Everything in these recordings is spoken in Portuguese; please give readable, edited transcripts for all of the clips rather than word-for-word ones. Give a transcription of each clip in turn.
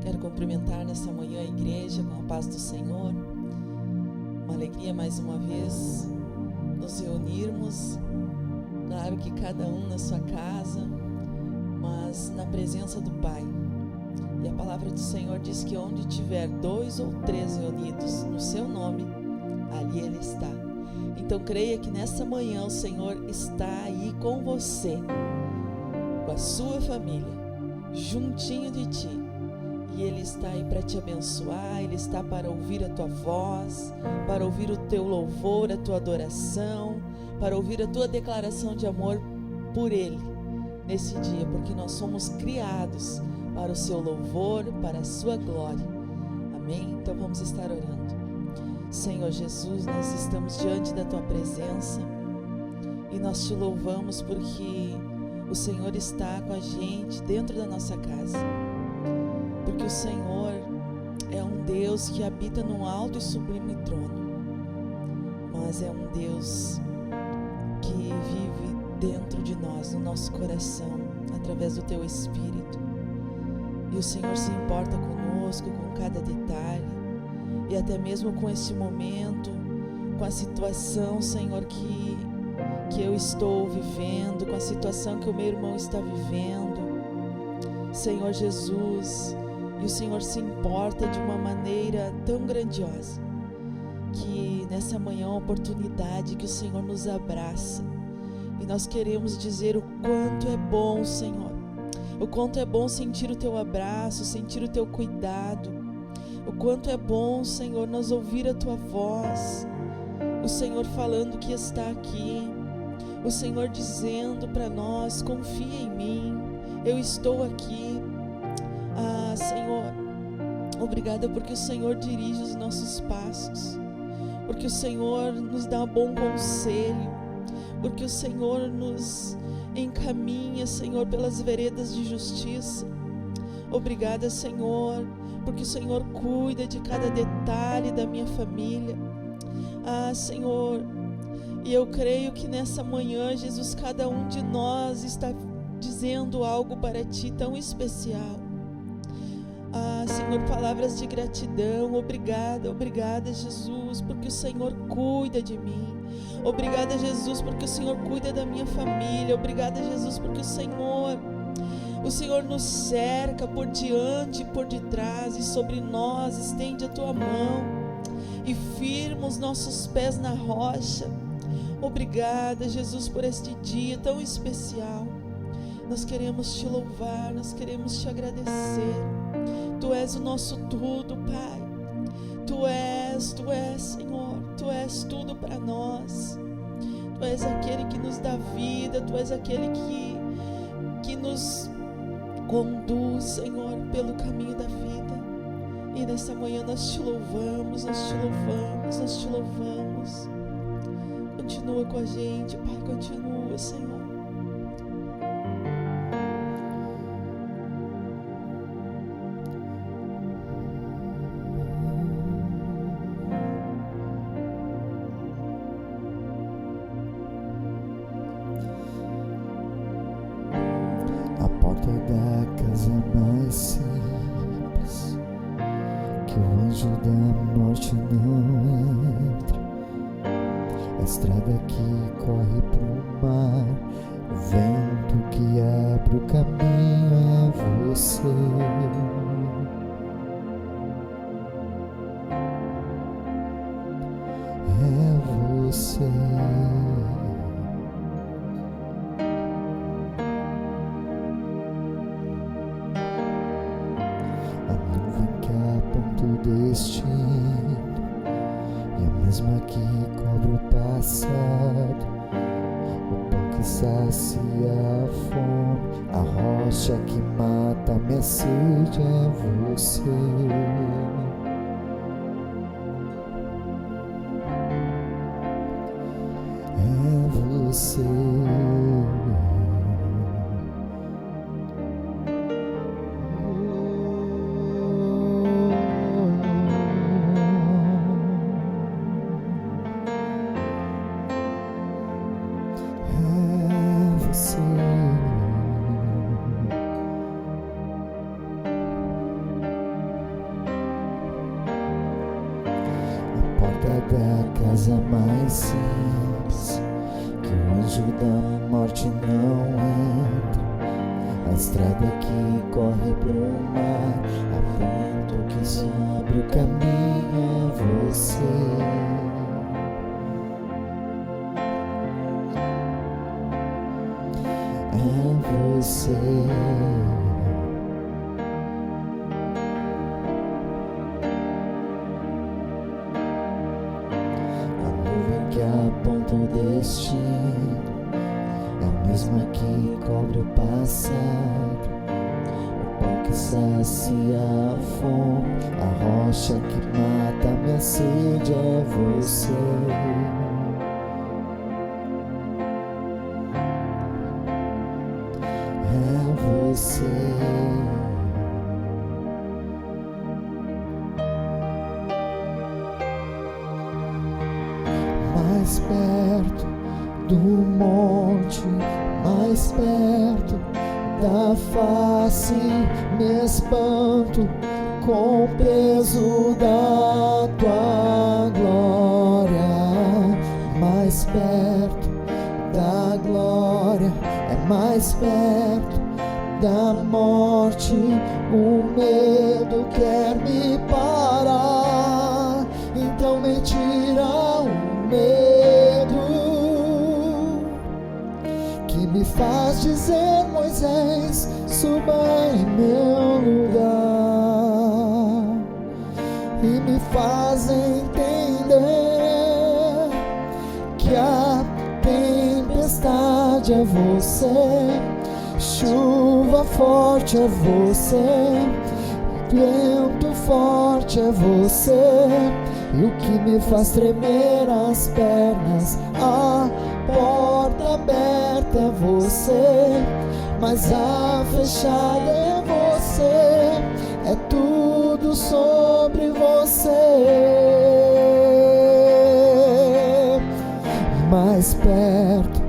Quero cumprimentar nessa manhã a igreja com a paz do Senhor. Uma alegria mais uma vez nos reunirmos, claro que cada um na sua casa, mas na presença do Pai. E a palavra do Senhor diz que onde tiver 2 ou 3 reunidos no seu nome, ali Ele está. Então creia que nessa manhã o Senhor está aí com você, com a sua família, juntinho de ti. E Ele está aí para te abençoar, Ele está para ouvir a tua voz, para ouvir o teu louvor, a tua adoração, para ouvir a tua declaração de amor por Ele nesse dia, porque nós somos criados para o seu louvor, para a sua glória. Amém? Então vamos estar orando. Senhor Jesus, nós estamos diante da tua presença e nós te louvamos porque o Senhor está com a gente dentro da nossa casa. Porque o Senhor é um Deus que habita num alto e sublime trono, mas é um Deus que vive dentro de nós, no nosso coração, através do teu Espírito. E o Senhor se importa conosco, com cada detalhe, e até mesmo com esse momento, com a situação, Senhor, que eu estou vivendo, com a situação que o meu irmão está vivendo, Senhor Jesus. E o Senhor se importa de uma maneira tão grandiosa, que nessa manhã é uma oportunidade que o Senhor nos abraça, e nós queremos dizer o quanto é bom, Senhor, o quanto é bom sentir o teu abraço, sentir o teu cuidado, o quanto é bom, Senhor, nós ouvir a tua voz, o Senhor falando que está aqui, o Senhor dizendo para nós: confia em mim, eu estou aqui. Senhor, obrigada porque o Senhor dirige os nossos passos, porque o Senhor nos dá bom conselho, porque o Senhor nos encaminha, Senhor, pelas veredas de justiça. Obrigada, Senhor, porque o Senhor cuida de cada detalhe da minha família. Senhor, e eu creio que nessa manhã, Jesus, cada um de nós está dizendo algo para Ti tão especial. Senhor, palavras de gratidão. Obrigada, Jesus, porque o Senhor cuida de mim. Obrigada, Jesus, porque o Senhor cuida da minha família. Obrigada, Jesus, porque o Senhor nos cerca por diante e por detrás, e sobre nós estende a tua mão e firma os nossos pés na rocha. Obrigada, Jesus, por este dia tão especial. Nós queremos te louvar, nós queremos te agradecer. Tu és o nosso tudo, Pai. Tu és, Senhor, Tu és tudo para nós. Tu és aquele que nos dá vida, Tu és aquele que nos conduz, Senhor, pelo caminho da vida. E nessa manhã nós te louvamos, nós te louvamos, nós te louvamos. Continua com a gente, Pai, continua, Senhor. da casa mais simples, que o anjo da morte não entra. A estrada que corre pro mar, aponta o que se abre o caminho, é você. É você. Que aponta o destino é a mesma que cobre o passado, o pão que sacia a fome, a rocha que mata a minha sede, é você. É você. Mais perto do monte, mais perto da face, me espanto com o peso da tua glória. Mais perto da glória, é mais perto da morte, o medo quer me parar, então me tira o medo que me faz dizer: Moisés, suba em meu lugar, e me faz entender que a tempestade é você, chuva forte é você, vento forte é você, e o que me faz tremer as pernas, a porta aberta é você, mas a fechada é você, é tudo sobre você. Mais perto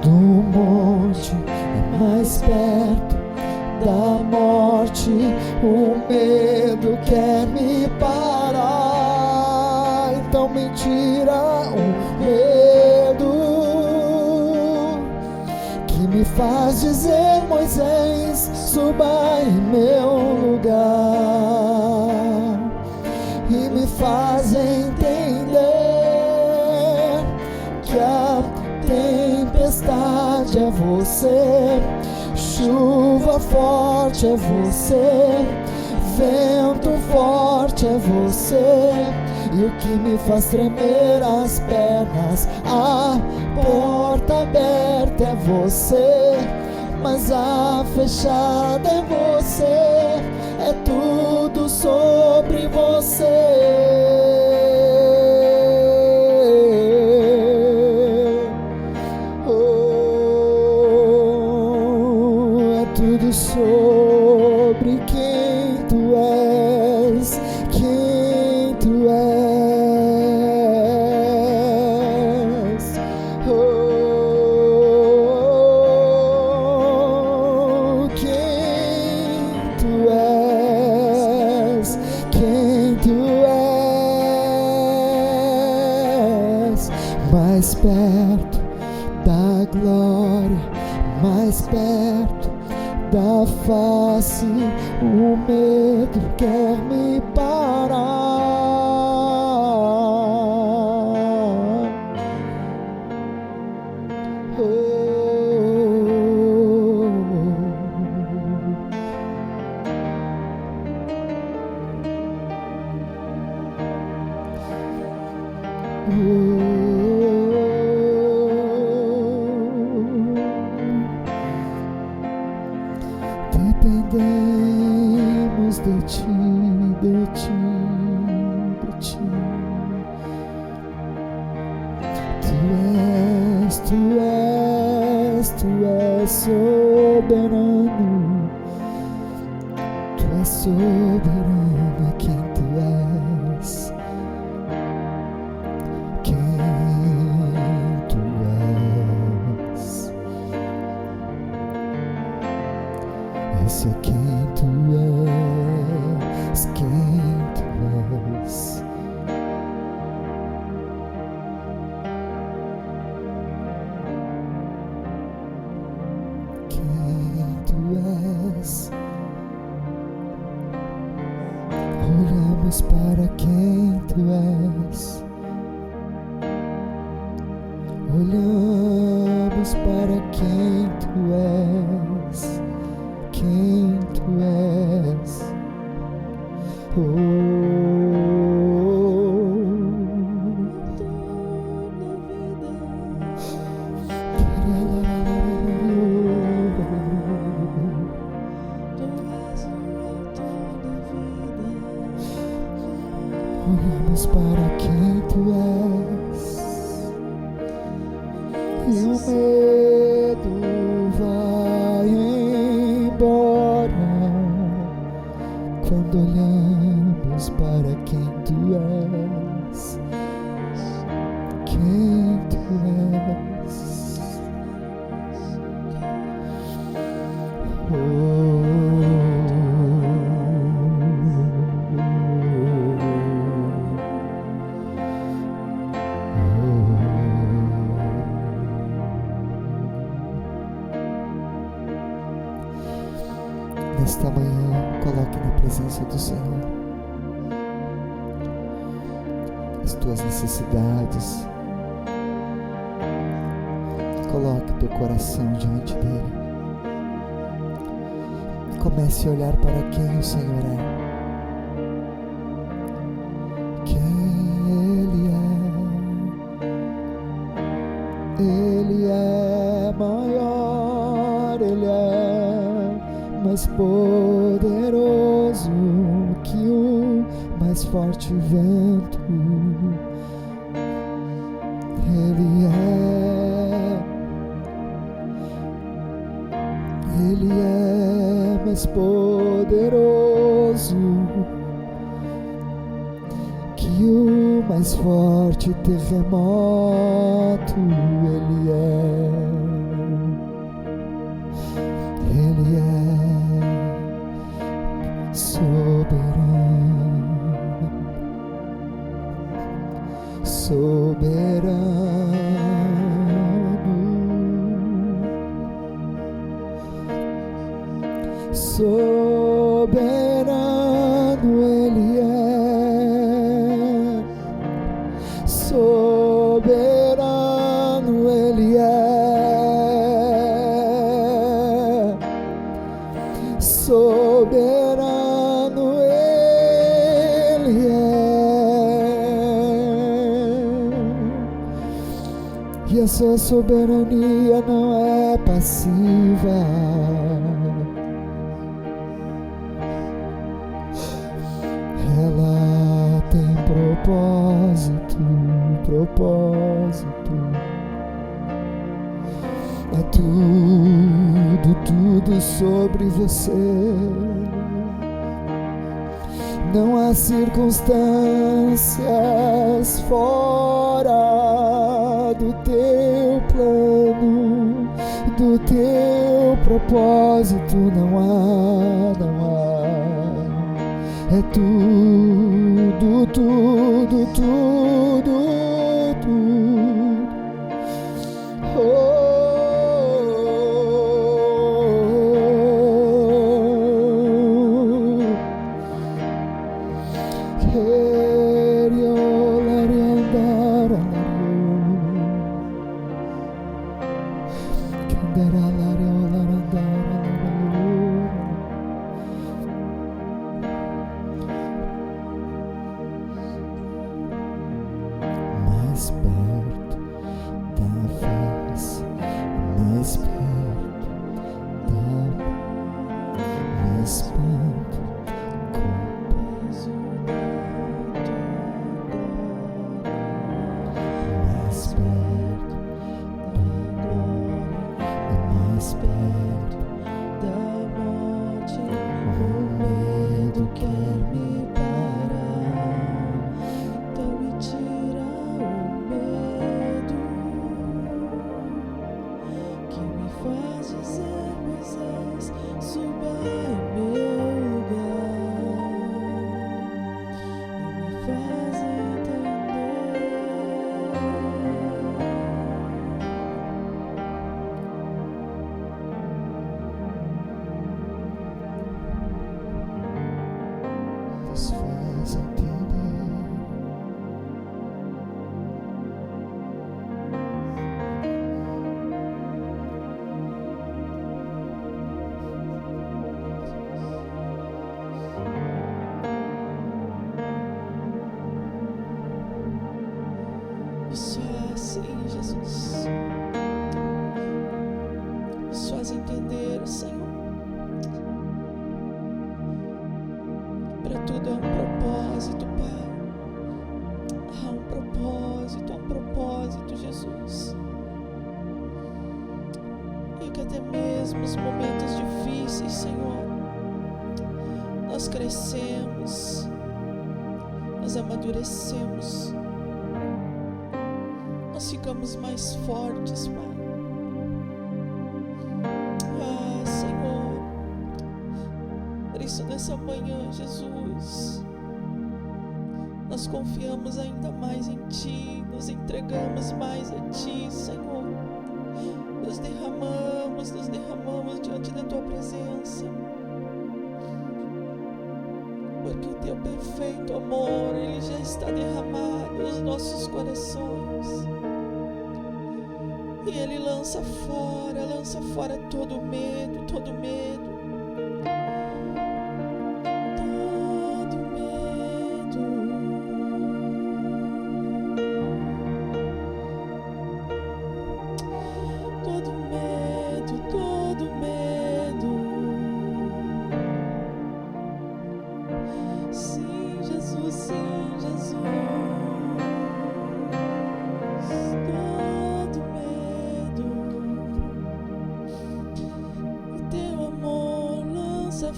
do monte, mais perto da morte, o medo quer me parar, então me tira o medo que me faz dizer: Moisés, suba em meu lugar, e me faz entender que a tempestade é você, chuva forte é você, vento forte é você, e o que me faz tremer as pernas, a porta aberta é você, mas a fechada é você, é tudo sobre você. Tudo sobre quem tu és, quem tu és. Quem tu és, quem tu és. Mais perto da glória, mais perto da face, o medo quer me parar. Dependemos de ti, de ti, de ti. Tu és soberano. Tu és soberano, quem tu és. Quem tu és. Esse é quem tu és, quem tu és. Olhamos para quem tu és. Olhamos para quem tu és. Quem tu és. Olhamos para quem tu és e o medo vai embora quando olhamos para quem tu és. Quem tu és. Nesta manhã, coloque na presença do Senhor as tuas necessidades. Coloque teu coração diante dele. Comece a olhar para quem o Senhor é. Quem Ele é. Ele é maior, Ele é mais poderoso que o mais forte vento. Ele é mais poderoso que o mais forte terremoto. Ele é soberano, Ele é soberano, Ele é soberano, Ele é. E a sua soberania não é passiva. Ela tem propósito. É tudo sobre você. Não há circunstâncias fora do teu plano, do teu propósito. Não há. É tudo. Mais perto da face, mais perto mais perto, com peso mais perto da glória, mais perto da morte. O medo quer me parar, então me tira o medo que me faz dizer: Moisés, suba em meu lugar, e me faz entender. Desfaz faz entender. Só assim, Jesus. Nos faz entender, Senhor. Para tudo há um propósito, Pai. Há um propósito, Jesus. E que até mesmo os momentos difíceis, Senhor, nós crescemos, nós amadurecemos, nós ficamos mais fortes, Pai. Ah, Senhor, por isso nessa manhã, Jesus, nós confiamos ainda mais em Ti, nos entregamos mais a Ti, Senhor. Nos derramamos diante da Tua presença, porque o Teu perfeito amor, Ele já está derramado nos nossos corações, e Ele lança fora todo medo, todo medo.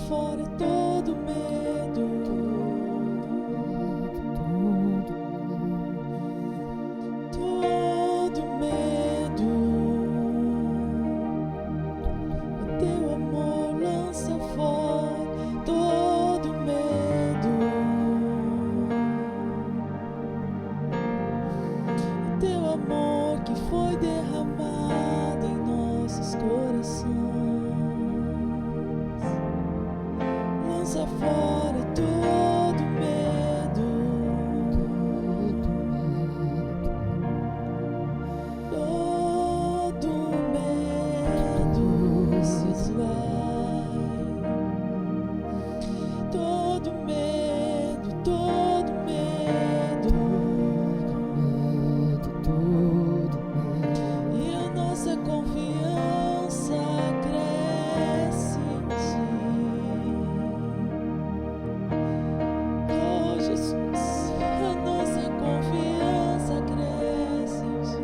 Fora todo medo, todo medo. O Teu amor lança fora todo medo. O Teu amor que foi derramado em nossos corações. Lança fora todo medo, todo medo se esvai, todo medo, todo medo, e a nossa confiança cresce em Ti. Oh Jesus, a nossa confiança cresce em Ti.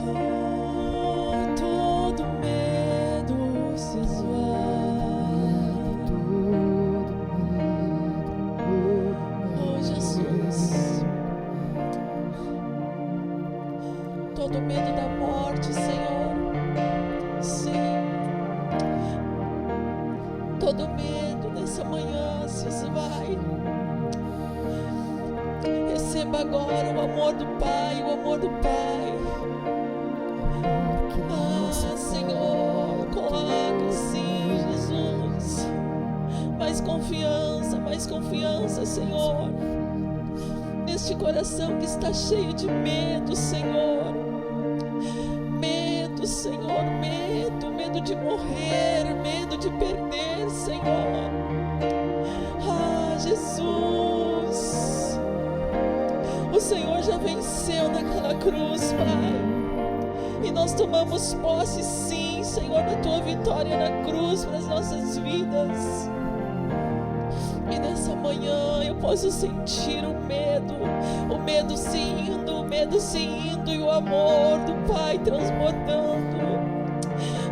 Oh, todo medo se esvai. Oh Jesus, todo medo da morte, Senhor. Sim, todo medo nessa manhã se esvai. Receba agora o amor do Pai, o amor do Pai. Ah, Senhor, coloque sim, Jesus. Mais confiança, Senhor. Neste coração que está cheio de medo, Senhor. Medo, Senhor, medo de morrer, medo de perder, Senhor. Ah, Jesus, o Senhor já venceu naquela cruz, Pai, e nós tomamos posse, sim, Senhor, da Tua vitória na cruz para as nossas vidas. E nessa manhã eu posso sentir o medo se indo, e o amor do Pai transbordando,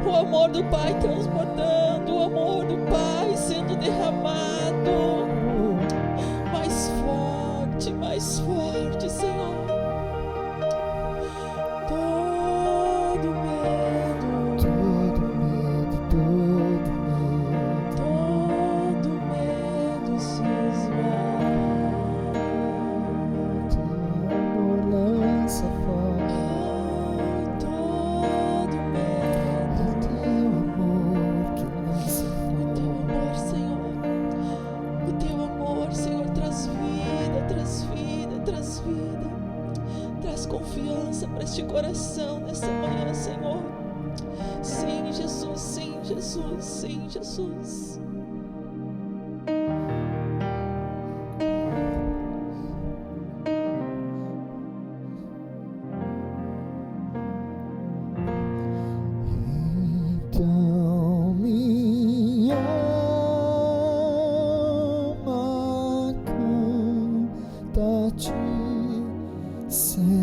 o amor do Pai transbordando, o amor do Pai sendo derramado mais forte, Senhor. Todo medo se esvai. Teu amor lança fora. Todo medo. Teu amor que lança fora. por este coração nesta manhã, Senhor. Sim, Jesus, sim, Jesus, sim, Jesus. Então minha alma canta a ti, Senhor.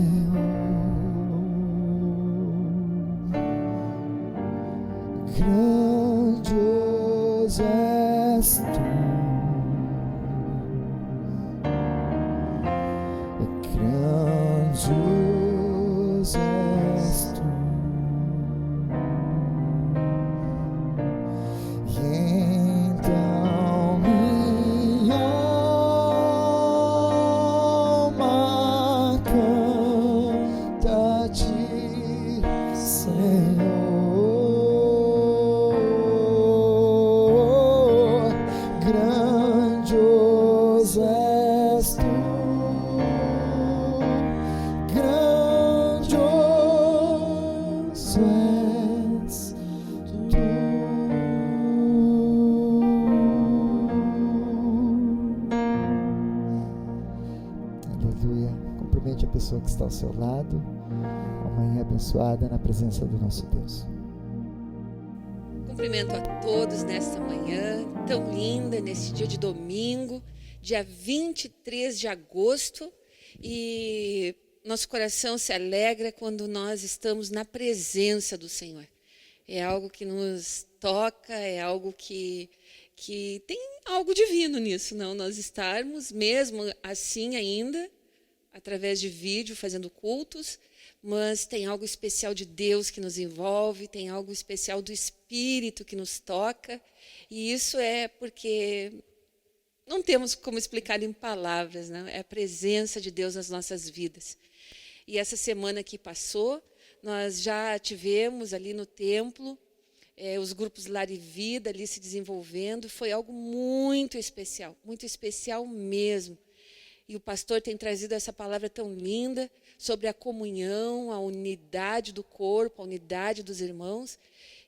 Grandioso és tu, grandioso és tu. E então minha alma canta a ti, Senhor. Grandioso és tu, grandioso és tu. Aleluia. Cumprimente a pessoa que está ao seu lado. Uma manhã abençoada na presença do nosso Deus. Cumprimento a todos nesta manhã tão linda, nesse dia de domingo, dia 23 de agosto, e nosso coração se alegra quando nós estamos na presença do Senhor. É algo que nos toca, é algo que tem algo divino nisso, não? Nós estarmos, mesmo assim ainda, através de vídeo, fazendo cultos, mas tem algo especial de Deus que nos envolve, tem algo especial do Espírito que nos toca, e isso é porque não temos como explicar em palavras, né? É a presença de Deus nas nossas vidas. E essa semana que passou, nós já tivemos ali no templo, os grupos Lar e Vida ali se desenvolvendo, foi algo muito especial mesmo. E o pastor tem trazido essa palavra tão linda sobre a comunhão, a unidade do corpo, a unidade dos irmãos.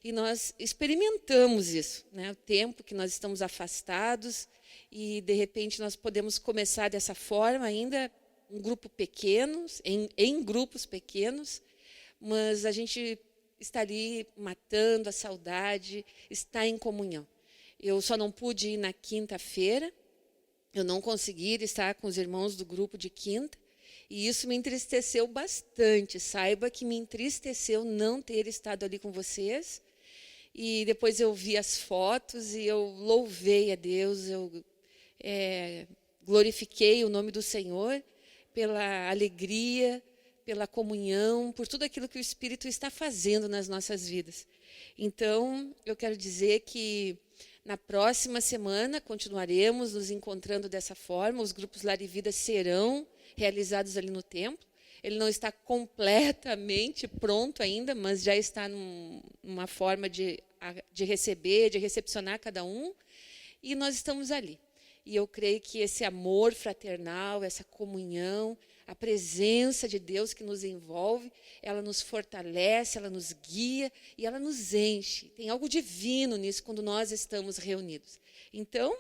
E nós experimentamos isso, né? O tempo que nós estamos afastados e, de repente, nós podemos começar dessa forma ainda, um grupo pequeno, em grupos pequenos, mas a gente está ali matando a saudade, está em comunhão. Eu só não pude ir na quinta-feira, eu não consegui estar com os irmãos do grupo de quinta, e isso me entristeceu bastante. Saiba que me entristeceu não ter estado ali com vocês. E depois eu vi as fotos e eu louvei a Deus, eu glorifiquei o nome do Senhor pela alegria, pela comunhão, por tudo aquilo que o Espírito está fazendo nas nossas vidas. Então, eu quero dizer que na próxima semana continuaremos nos encontrando dessa forma. Os grupos Lar e Vida serão realizados ali no templo. Ele não está completamente pronto ainda, mas já está numa forma de receber, de recepcionar cada um. E nós estamos ali. E eu creio que esse amor fraternal, essa comunhão, a presença de Deus que nos envolve, ela nos fortalece, ela nos guia e ela nos enche. Tem algo divino nisso quando nós estamos reunidos. Então,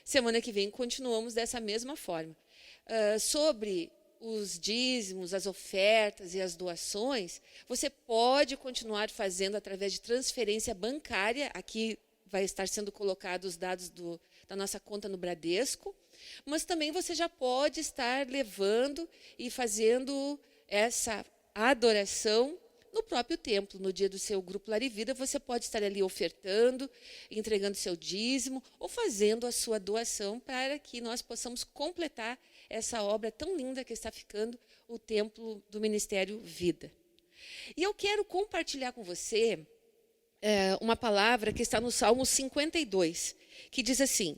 semana que vem continuamos dessa mesma forma. Sobre os dízimos, as ofertas e as doações, você pode continuar fazendo através de transferência bancária. Aqui vai estar sendo colocados os dados da nossa conta no Bradesco, mas também você já pode estar levando e fazendo essa adoração no próprio templo. No dia do seu grupo Lar e Vida, você pode estar ali ofertando, entregando seu dízimo ou fazendo a sua doação para que nós possamos completar essa obra tão linda que está ficando o templo do Ministério Vida. E eu quero compartilhar com você uma palavra que está no Salmo 52, que diz assim: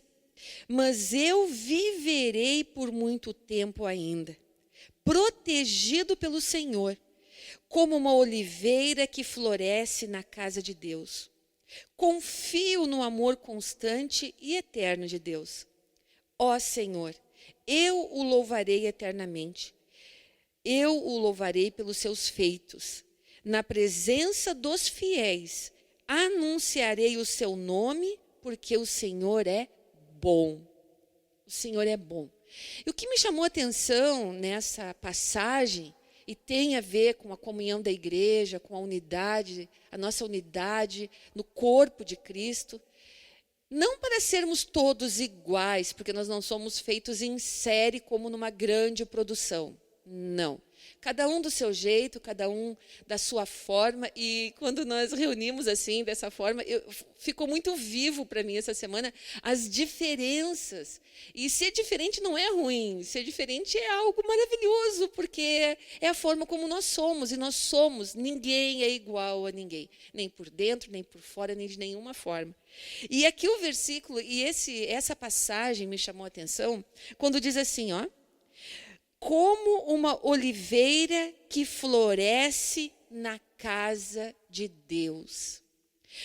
mas eu viverei por muito tempo ainda, protegido pelo Senhor, como uma oliveira que floresce na casa de Deus. Confio no amor constante e eterno de Deus. Ó Senhor, eu o louvarei eternamente. Eu o louvarei pelos seus feitos. Na presença dos fiéis, anunciarei o seu nome, porque o Senhor é bom. O Senhor é bom. E o que me chamou a atenção nessa passagem, e tem a ver com a comunhão da igreja, com a unidade, a nossa unidade no corpo de Cristo, não para sermos todos iguais, porque nós não somos feitos em série como numa grande produção. Não. Cada um do seu jeito, cada um da sua forma. E quando nós reunimos assim, dessa forma, ficou muito vivo para mim essa semana as diferenças. E ser diferente não é ruim, ser diferente é algo maravilhoso, porque é a forma como nós somos. E nós somos, ninguém é igual a ninguém. Nem por dentro, nem por fora, nem de nenhuma forma. E aqui o versículo, e essa passagem me chamou a atenção, quando diz assim, ó. Como uma oliveira que floresce na casa de Deus.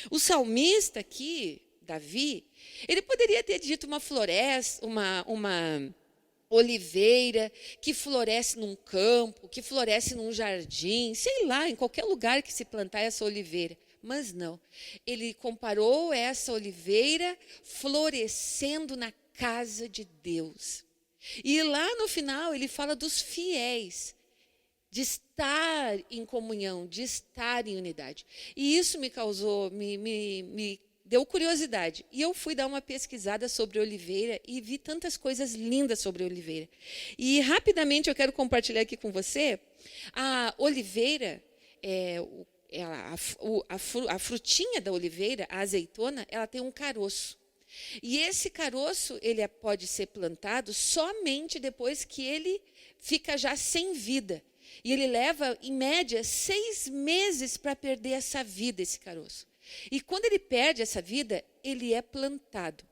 O salmista aqui, Davi, ele poderia ter dito uma floresta, uma oliveira que floresce num campo, que floresce num jardim, sei lá, em qualquer lugar que se plantar essa oliveira. Mas não, ele comparou essa oliveira florescendo na casa de Deus. E lá no final ele fala dos fiéis, de estar em comunhão, de estar em unidade. E isso me causou, me deu curiosidade. E eu fui dar uma pesquisada sobre oliveira e vi tantas coisas lindas sobre oliveira. E rapidamente eu quero compartilhar aqui com você. A oliveira, a frutinha da oliveira, a azeitona, ela tem um caroço. E esse caroço, ele pode ser plantado somente depois que ele fica já sem vida. E ele leva, em média, 6 meses para perder essa vida, esse caroço. E quando ele perde essa vida, ele é plantado.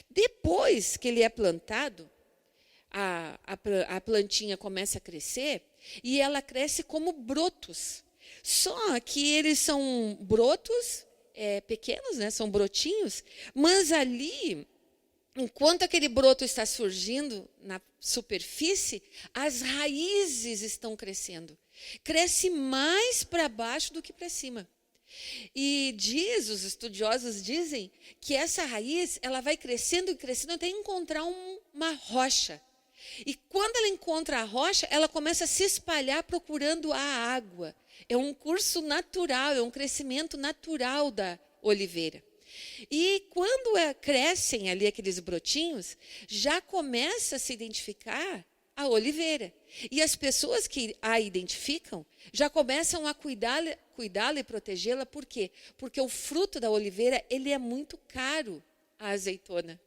Depois que ele é plantado, a plantinha começa a crescer e ela cresce como brotos. Só que eles são brotos pequenos, né? São brotinhos, mas ali, enquanto aquele broto está surgindo na superfície, as raízes estão crescendo. Cresce mais para baixo do que para cima. E os estudiosos dizem que essa raiz ela vai crescendo e crescendo até encontrar uma rocha. E quando ela encontra a rocha, ela começa a se espalhar procurando a água. É um curso natural, é um crescimento natural da oliveira. E quando crescem ali aqueles brotinhos, já começa a se identificar a oliveira. E as pessoas que a identificam já começam a cuidá-la e protegê-la. Por quê? Porque o fruto da oliveira ele é muito caro, a azeitona.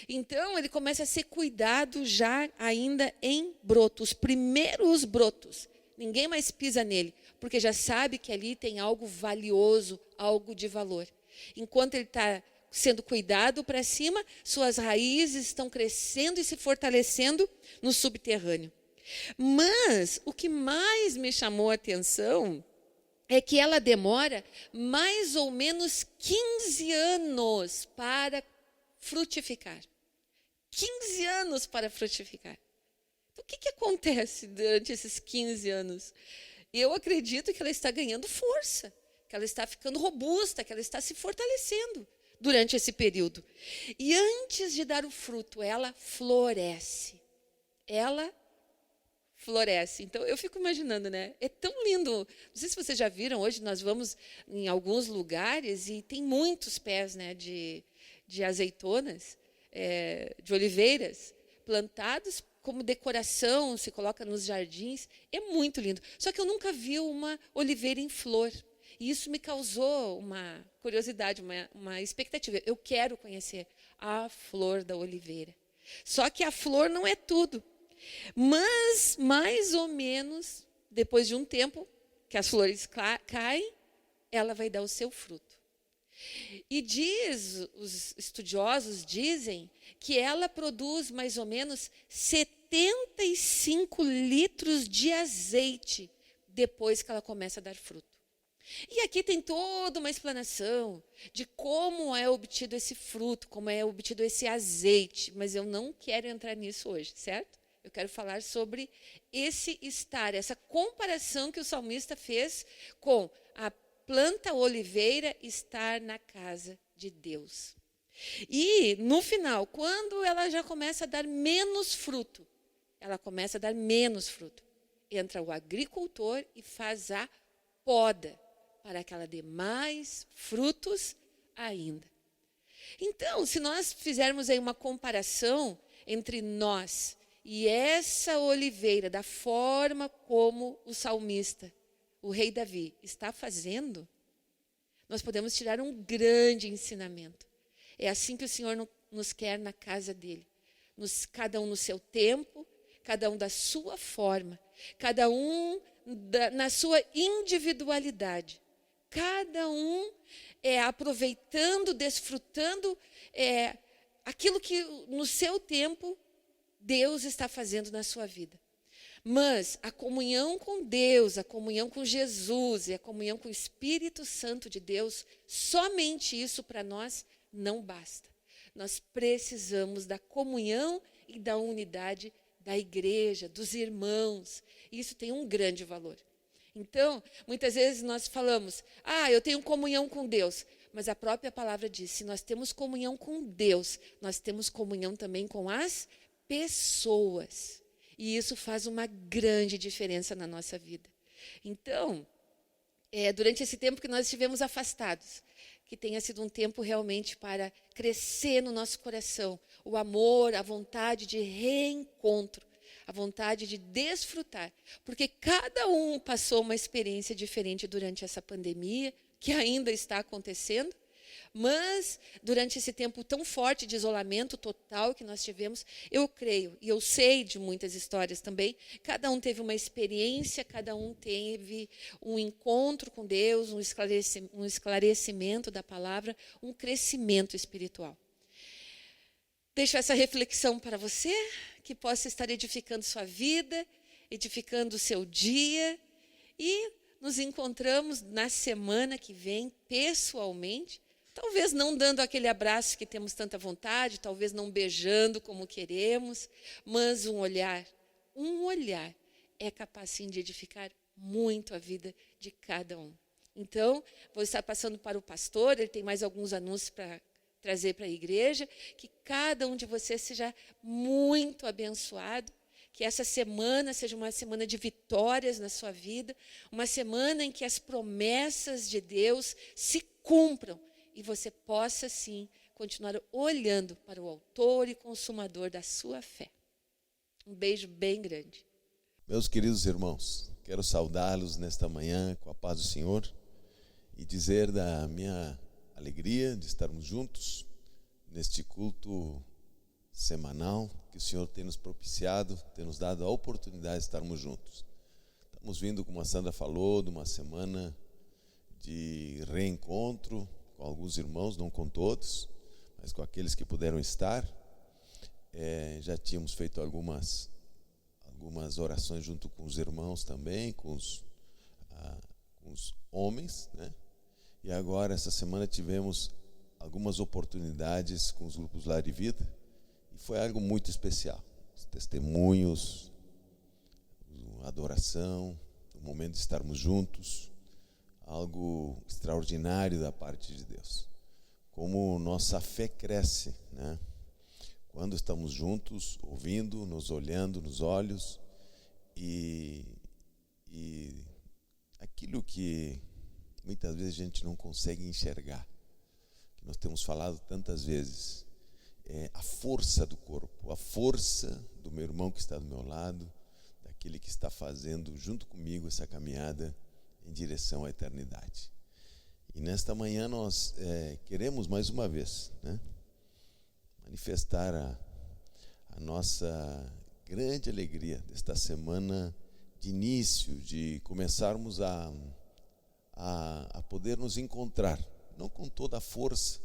Então, ele começa a ser cuidado já ainda em brotos, os primeiros brotos. Ninguém mais pisa nele, porque já sabe que ali tem algo valioso, algo de valor. Enquanto ele está sendo cuidado para cima, suas raízes estão crescendo e se fortalecendo no subterrâneo. Mas o que mais me chamou a atenção é que ela demora mais ou menos 15 anos para frutificar. 15 anos para frutificar. Então, o que acontece durante esses 15 anos? Eu acredito que ela está ganhando força, que ela está ficando robusta, que ela está se fortalecendo durante esse período. E antes de dar o fruto, ela floresce. Ela floresce. Então, eu fico imaginando, né? É tão lindo. Não sei se vocês já viram, hoje nós vamos em alguns lugares e tem muitos pés, né, de azeitonas, de oliveiras, plantados como decoração, se coloca nos jardins. É muito lindo. Só que eu nunca vi uma oliveira em flor. E isso me causou uma curiosidade, uma expectativa. Eu quero conhecer a flor da oliveira. Só que a flor não é tudo. Mas, mais ou menos, depois de um tempo que as flores caem, ela vai dar o seu fruto. E os estudiosos dizem que ela produz mais ou menos 75 litros de azeite depois que ela começa a dar fruto. E aqui tem toda uma explanação de como é obtido esse fruto, como é obtido esse azeite, mas eu não quero entrar nisso hoje, certo? Eu quero falar sobre esse estar, essa comparação que o salmista fez com a planta oliveira estar na casa de Deus. E, no final, quando ela já começa a dar menos fruto, entra o agricultor e faz a poda para que ela dê mais frutos ainda. Então, se nós fizermos aí uma comparação entre nós e essa oliveira, da forma como o salmista, o rei Davi, está fazendo, nós podemos tirar um grande ensinamento. É assim que o Senhor nos quer na casa dele. Cada um no seu tempo, cada um da sua forma, cada um na sua individualidade. Cada um aproveitando, desfrutando aquilo que no seu tempo Deus está fazendo na sua vida. Mas a comunhão com Deus, a comunhão com Jesus e a comunhão com o Espírito Santo de Deus, somente isso para nós não basta. Nós precisamos da comunhão e da unidade da igreja, dos irmãos. Isso tem um grande valor. Então, muitas vezes nós falamos, eu tenho comunhão com Deus. Mas a própria palavra diz, se nós temos comunhão com Deus, nós temos comunhão também com as pessoas. E isso faz uma grande diferença na nossa vida. Então, durante esse tempo que nós estivemos afastados, que tenha sido um tempo realmente para crescer no nosso coração, o amor, a vontade de reencontro, a vontade de desfrutar, porque cada um passou uma experiência diferente durante essa pandemia, que ainda está acontecendo, mas durante esse tempo tão forte de isolamento total que nós tivemos, eu creio, e eu sei de muitas histórias também, cada um teve uma experiência, cada um teve um encontro com Deus, um esclarecimento da palavra, um crescimento espiritual. Deixo essa reflexão para você, que possa estar edificando sua vida, edificando o seu dia, e nos encontramos na semana que vem, pessoalmente, talvez não dando aquele abraço que temos tanta vontade, talvez não beijando como queremos, mas um olhar é capaz sim de edificar muito a vida de cada um. Então, vou estar passando para o pastor, ele tem mais alguns anúncios para trazer para a igreja, que cada um de vocês seja muito abençoado, que essa semana seja uma semana de vitórias na sua vida, uma semana em que as promessas de Deus se cumpram e você possa, sim, continuar olhando para o autor e consumador da sua fé. Um beijo bem grande. Meus queridos irmãos, quero saudá-los nesta manhã com a paz do Senhor e dizer da minha alegria de estarmos juntos neste culto semanal que o Senhor tem nos propiciado, tem nos dado a oportunidade de estarmos juntos. Estamos vindo, como a Sandra falou, de uma semana de reencontro com alguns irmãos, não com todos, mas com aqueles que puderam estar. Já tínhamos feito algumas orações junto com os irmãos também, com os homens, né? E agora, essa semana, tivemos algumas oportunidades com os grupos Lar e Vida, e foi algo muito especial. Os testemunhos, a adoração, o momento de estarmos juntos, algo extraordinário da parte de Deus. Como nossa fé cresce, né? Quando estamos juntos, ouvindo, nos olhando nos olhos, e aquilo que muitas vezes a gente não consegue enxergar, que nós temos falado tantas vezes, a força do corpo, a força do meu irmão que está do meu lado, daquele que está fazendo junto comigo essa caminhada em direção à eternidade. E nesta manhã nós queremos mais uma vez, né, manifestar a nossa grande alegria desta semana de início, de começarmos a poder nos encontrar, não com toda a força,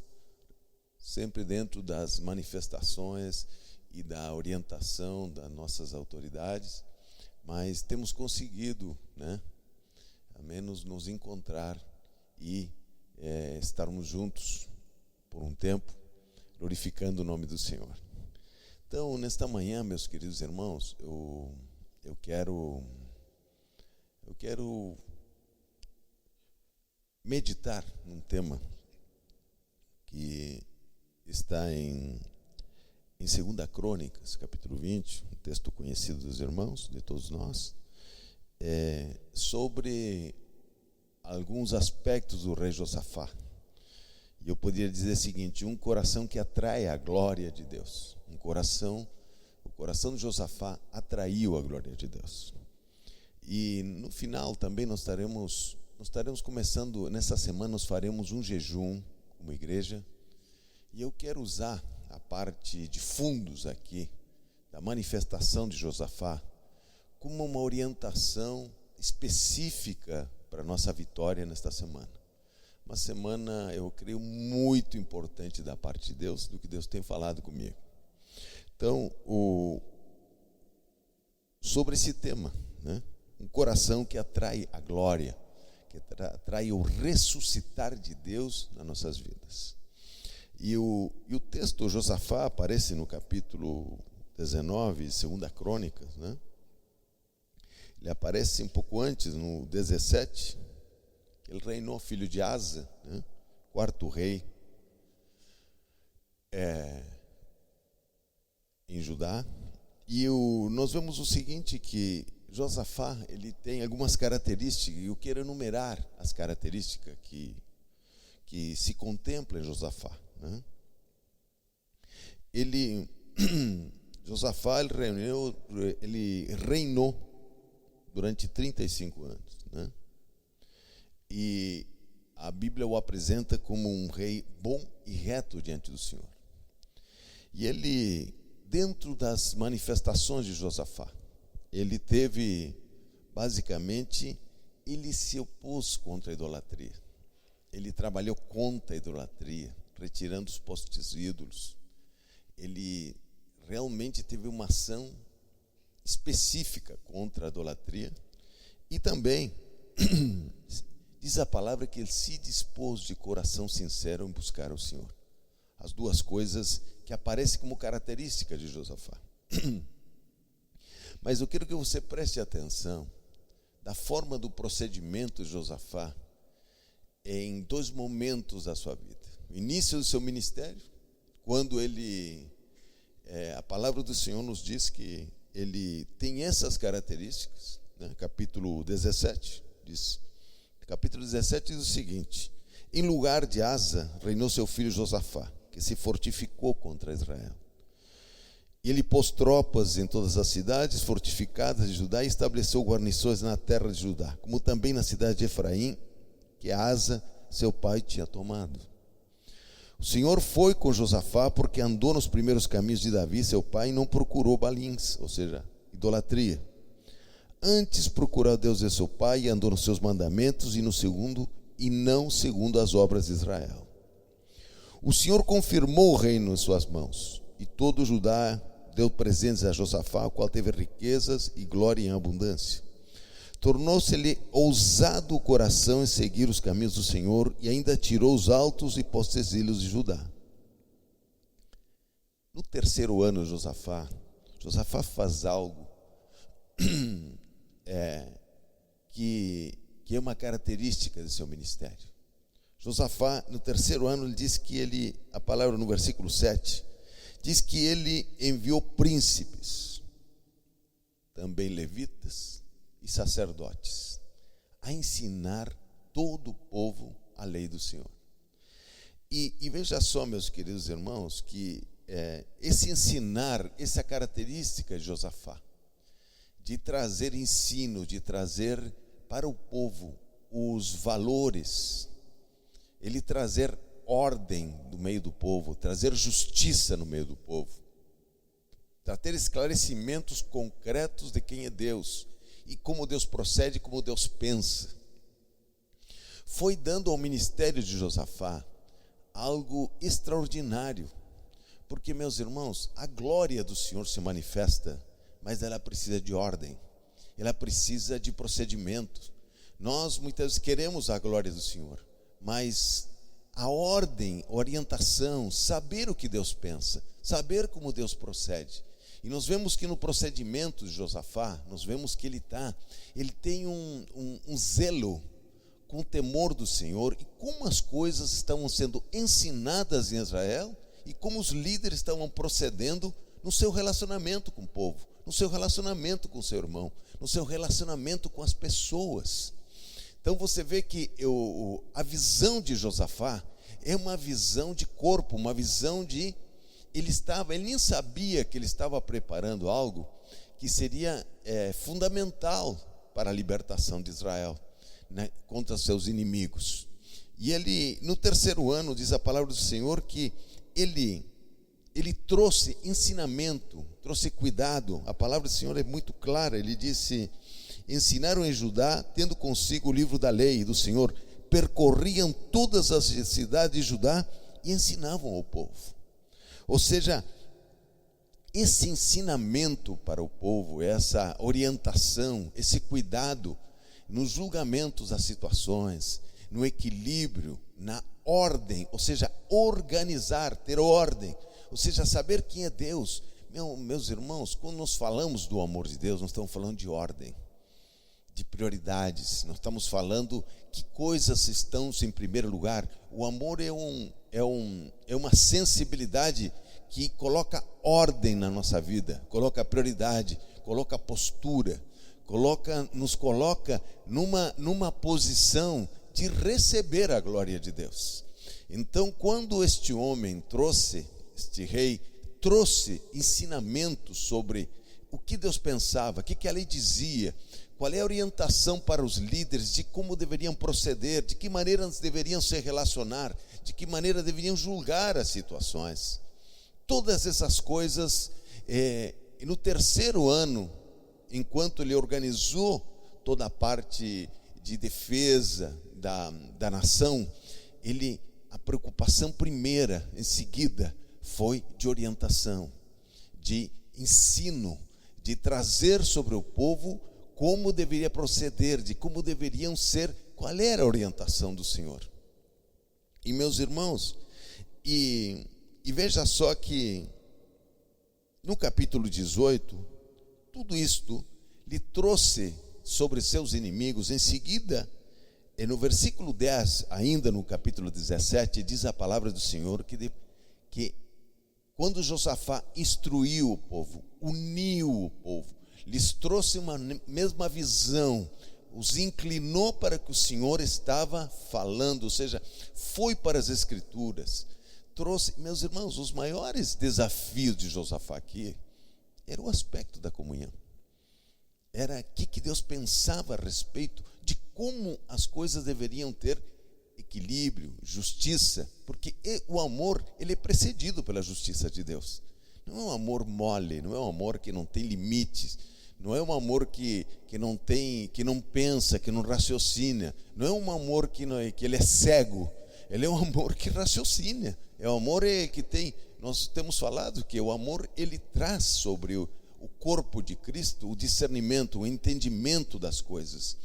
sempre dentro das manifestações e da orientação das nossas autoridades, mas temos conseguido, né, ao menos nos encontrar e estarmos juntos por um tempo, glorificando o nome do Senhor. Então, nesta manhã, meus queridos irmãos, eu quero meditar num tema que está em 2 Crônicas, capítulo 20, um texto conhecido dos irmãos, de todos nós, sobre alguns aspectos do rei Josafá. E eu poderia dizer o seguinte: um coração que atrai a glória de Deus. O coração de Josafá atraiu a glória de Deus. E no final também nós estaremos começando, nessa semana nós faremos um jejum como igreja. E eu quero usar a parte de fundos aqui, da manifestação de Josafá, como uma orientação específica para a nossa vitória nesta semana. Uma semana, eu creio, muito importante da parte de Deus, do que Deus tem falado comigo. Então, sobre esse tema, né? Um coração que atrai a glória, que atrai o ressuscitar de Deus nas nossas vidas. E o texto Josafá aparece no capítulo 19, 2 Crônicas, né? Ele aparece um pouco antes, no 17, que ele reinou, filho de Asa, né? Quarto rei em Judá. E nós vemos o seguinte, que Josafá, ele tem algumas características, e eu quero enumerar as características que se contemplam em Josafá, né? Josafá, ele reinou durante 35 anos, né? E a Bíblia o apresenta como um rei bom e reto diante do Senhor. E ele, dentro das manifestações de Josafá, ele teve, basicamente, ele se opôs contra a idolatria. Ele trabalhou contra a idolatria, retirando os postes ídolos. Ele realmente teve uma ação específica contra a idolatria. E também, diz a palavra que ele se dispôs de coração sincero em buscar o Senhor. As duas coisas que aparecem como característica de Josafá. Mas eu quero que você preste atenção da forma do procedimento de Josafá em dois momentos da sua vida. O início do seu ministério, quando a palavra do Senhor nos diz que ele tem essas características, né? Capítulo 17 diz o seguinte: em lugar de Asa, reinou seu filho Josafá, que se fortificou contra Israel. E ele pôs tropas em todas as cidades fortificadas de Judá e estabeleceu guarnições na terra de Judá, como também na cidade de Efraim, que Asa, seu pai, tinha tomado. O Senhor foi com Josafá porque andou nos primeiros caminhos de Davi, seu pai, e não procurou balins, ou seja, idolatria. Antes procurou Deus de seu pai e andou nos seus mandamentos e não segundo as obras de Israel. O Senhor confirmou o reino em suas mãos, e todo Judá deu presentes a Josafá, o qual teve riquezas e glória em abundância. Tornou-se-lhe ousado o coração em seguir os caminhos do Senhor, e ainda tirou os altos e postes ilhos de Judá. No terceiro ano de Josafá faz algo que é uma característica de seu ministério. Josafá, no terceiro ano, ele diz que a palavra no versículo 7, diz que ele enviou príncipes, também levitas e sacerdotes, a ensinar todo o povo a lei do Senhor. E veja só, meus queridos irmãos, que esse ensinar, essa característica de Josafá, de trazer ensino, de trazer para o povo os valores, ele trazer ordem no meio do povo, trazer justiça no meio do povo, trazer esclarecimentos concretos de quem é Deus e como Deus procede, como Deus pensa. Foi dando ao ministério de Josafá algo extraordinário, porque, meus irmãos, a glória do Senhor se manifesta, mas ela precisa de ordem, ela precisa de procedimento. Nós muitas vezes queremos a glória do Senhor, mas a ordem, orientação, saber o que Deus pensa, saber como Deus procede. E nós vemos que no procedimento de Josafá, nós vemos que ele tem um zelo com o temor do Senhor, e como as coisas estavam sendo ensinadas em Israel, e como os líderes estavam procedendo no seu relacionamento com o povo, no seu relacionamento com o seu irmão, no seu relacionamento com as pessoas. Então você vê que a visão de Josafá é uma visão de corpo, uma visão de... Ele nem sabia que ele estava preparando algo que seria fundamental para a libertação de Israel, né, contra seus inimigos. E ele, no 3º ano, diz a palavra do Senhor que ele trouxe ensinamento, trouxe cuidado. A palavra do Senhor é muito clara. Ele disse: ensinaram em Judá, tendo consigo o livro da lei do Senhor, percorriam todas as cidades de Judá e ensinavam ao povo. Ou seja, esse ensinamento para o povo, essa orientação, esse cuidado nos julgamentos das situações, no equilíbrio, na ordem, ou seja, organizar, ter ordem, ou seja, saber quem é Deus. Meus irmãos, quando nós falamos do amor de Deus, nós estamos falando de ordem, de prioridades. Nós estamos falando que coisas estão em primeiro lugar. O amor é uma sensibilidade que coloca ordem na nossa vida, coloca prioridade, coloca postura, nos coloca numa posição de receber a glória de Deus. Então, quando este rei trouxe ensinamento sobre o que Deus pensava, o que a lei dizia, qual é a orientação para os líderes de como deveriam proceder, de que maneira deveriam se relacionar, de que maneira deveriam julgar as situações. Todas essas coisas, no 3º ano, enquanto ele organizou toda a parte de defesa da nação, a preocupação primeira, em seguida, foi de orientação, de ensino, de trazer sobre o povo como deveria proceder, de como deveriam ser, qual era a orientação do Senhor. E meus irmãos, e veja só que no capítulo 18, tudo isto lhe trouxe sobre seus inimigos. Em seguida, no versículo 10, ainda no capítulo 17, diz a palavra do Senhor que quando Josafá instruiu o povo, uniu o povo, lhes trouxe uma mesma visão, os inclinou para que o Senhor estava falando, ou seja, foi para as Escrituras, trouxe, meus irmãos, os maiores desafios de Josafá aqui era o aspecto da comunhão. Era aqui que Deus pensava a respeito de como as coisas deveriam ter equilíbrio, justiça, porque o amor, ele é precedido pela justiça de Deus. Não é um amor mole, não é um amor que não tem limites, não é um amor que não pensa, que não raciocina, não é um amor que ele é cego, ele é um amor que raciocina, é um amor que tem, nós temos falado que o amor, ele traz sobre o corpo de Cristo o discernimento, o entendimento das coisas.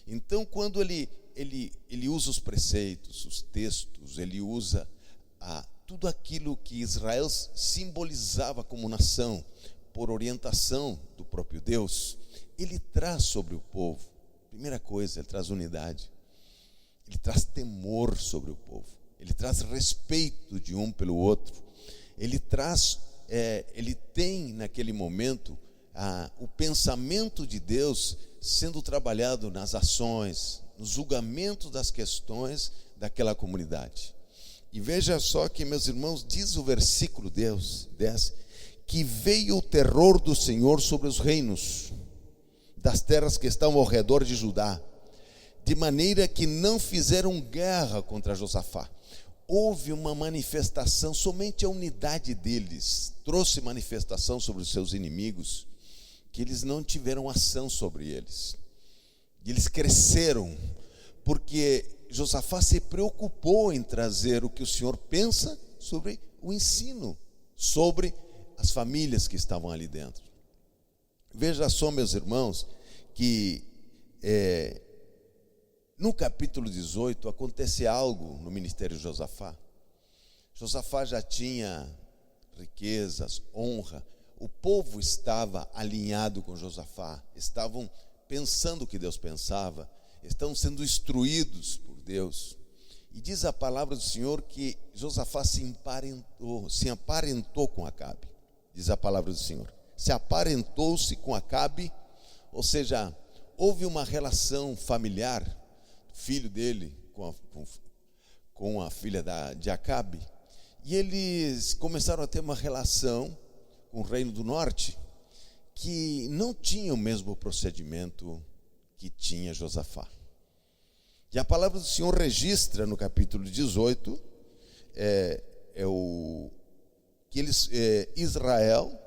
Então, quando ele usa os preceitos, os textos, ele usa tudo aquilo que Israel simbolizava como nação, por orientação do próprio Deus, ele traz sobre o povo, primeira coisa, ele traz unidade, ele traz temor sobre o povo, ele traz respeito de um pelo outro, ele tem naquele momento o pensamento de Deus sendo trabalhado nas ações, no julgamento das questões daquela comunidade. E veja só que, meus irmãos, diz o versículo 10, que veio o terror do Senhor sobre os reinos das terras que estavam ao redor de Judá, de maneira que não fizeram guerra contra Josafá. Houve uma manifestação, somente a unidade deles trouxe manifestação sobre os seus inimigos, que eles não tiveram ação sobre eles. E eles cresceram, porque Josafá se preocupou em trazer o que o Senhor pensa sobre o ensino, sobre as famílias que estavam ali dentro. Veja só, meus irmãos, que no capítulo 18 acontece algo no ministério de Josafá. Josafá já tinha riquezas, honra. O povo estava alinhado com Josafá, estavam pensando o que Deus pensava, estão sendo instruídos por Deus. E diz a palavra do Senhor que Josafá se aparentou com Acabe. Diz a palavra do Senhor. Se aparentou-se com Acabe, ou seja, houve uma relação familiar, filho dele com a filha de Acabe, e eles começaram a ter uma relação com o reino do norte, que não tinha o mesmo procedimento que tinha Josafá. E a palavra do Senhor registra no capítulo 18, Israel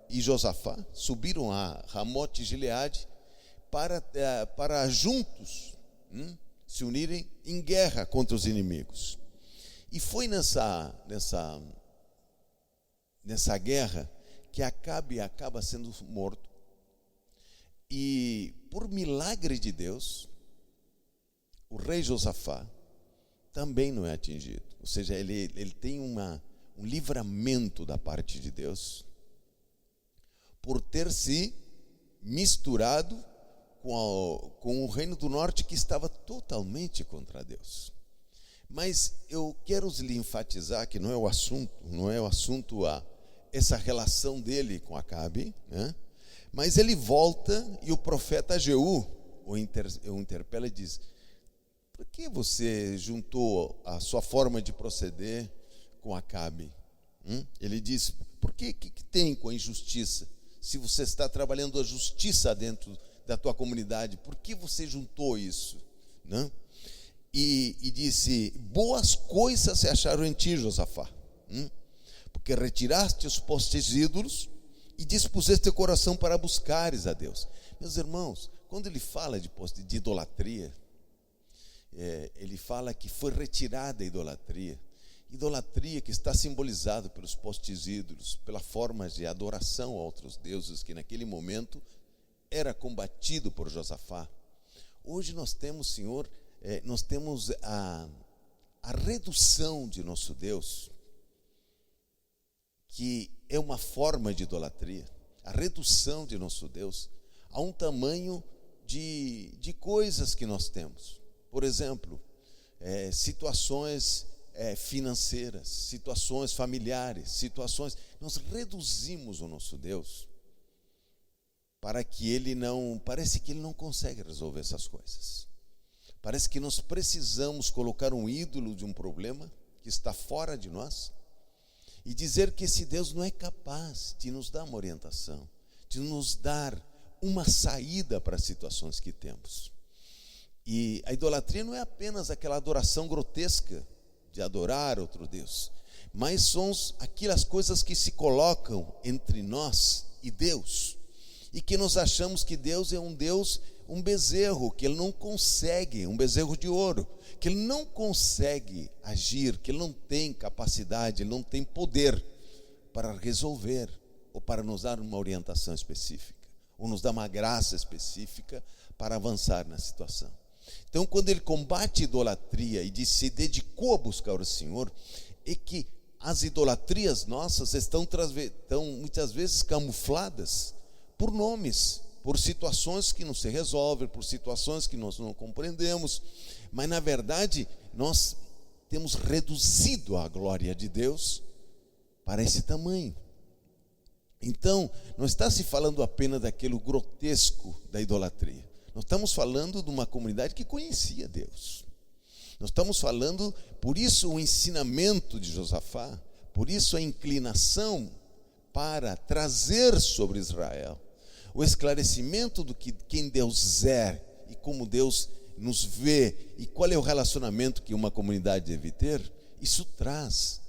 e Josafá subiram a Ramote e Gileade para juntos se unirem em guerra contra os inimigos. E foi nessa guerra que Acabe acaba sendo morto. E por milagre de Deus, o rei Josafá também não é atingido. Ou seja, ele tem um livramento da parte de Deus por ter se misturado com o reino do norte, que estava totalmente contra Deus. Mas eu quero lhe enfatizar que não é o assunto essa relação dele com Acabe, né? Mas ele volta e o profeta Jeú o interpela e diz: por que você juntou a sua forma de proceder com Acabe? Ele diz: por que tem com a injustiça? Se você está trabalhando a justiça dentro da tua comunidade, por que você juntou isso? Não? E disse: boas coisas se acharam em ti, Josafá, porque retiraste os postes ídolos e dispuseste teu coração para buscares a Deus. Meus irmãos, quando ele fala de idolatria, ele fala que foi retirada a idolatria que está simbolizada pelos postes ídolos, pela forma de adoração a outros deuses que naquele momento era combatido por Josafá. Hoje nós temos, Senhor, nós temos a redução de nosso Deus, que é uma forma de idolatria, a redução de nosso Deus a um tamanho de coisas que nós temos. Por exemplo, situações financeiras, situações familiares, nós reduzimos o nosso Deus parece que ele não consegue resolver essas coisas. Parece que nós precisamos colocar um ídolo de um problema que está fora de nós e dizer que esse Deus não é capaz de nos dar uma orientação, de nos dar uma saída para as situações que temos. E a idolatria não é apenas aquela adoração grotesca de adorar outro Deus, mas são aquelas coisas que se colocam entre nós e Deus, e que nós achamos que Deus é um bezerro, que ele não consegue, um bezerro de ouro, que ele não consegue agir, que ele não tem capacidade, ele não tem poder para resolver, ou para nos dar uma orientação específica, ou nos dar uma graça específica para avançar na situação. Então, quando ele combate a idolatria e diz se dedicou a buscar o Senhor, é que as idolatrias nossas estão muitas vezes camufladas por nomes, por situações que não se resolvem, por situações que nós não compreendemos, mas na verdade nós temos reduzido a glória de Deus para esse tamanho. Então, não está se falando apenas daquele grotesco da idolatria. Nós estamos falando de uma comunidade que conhecia Deus. Nós estamos falando, por isso o ensinamento de Josafá, por isso a inclinação para trazer sobre Israel o esclarecimento do que quem Deus é e como Deus nos vê e qual é o relacionamento que uma comunidade deve ter. Isso traz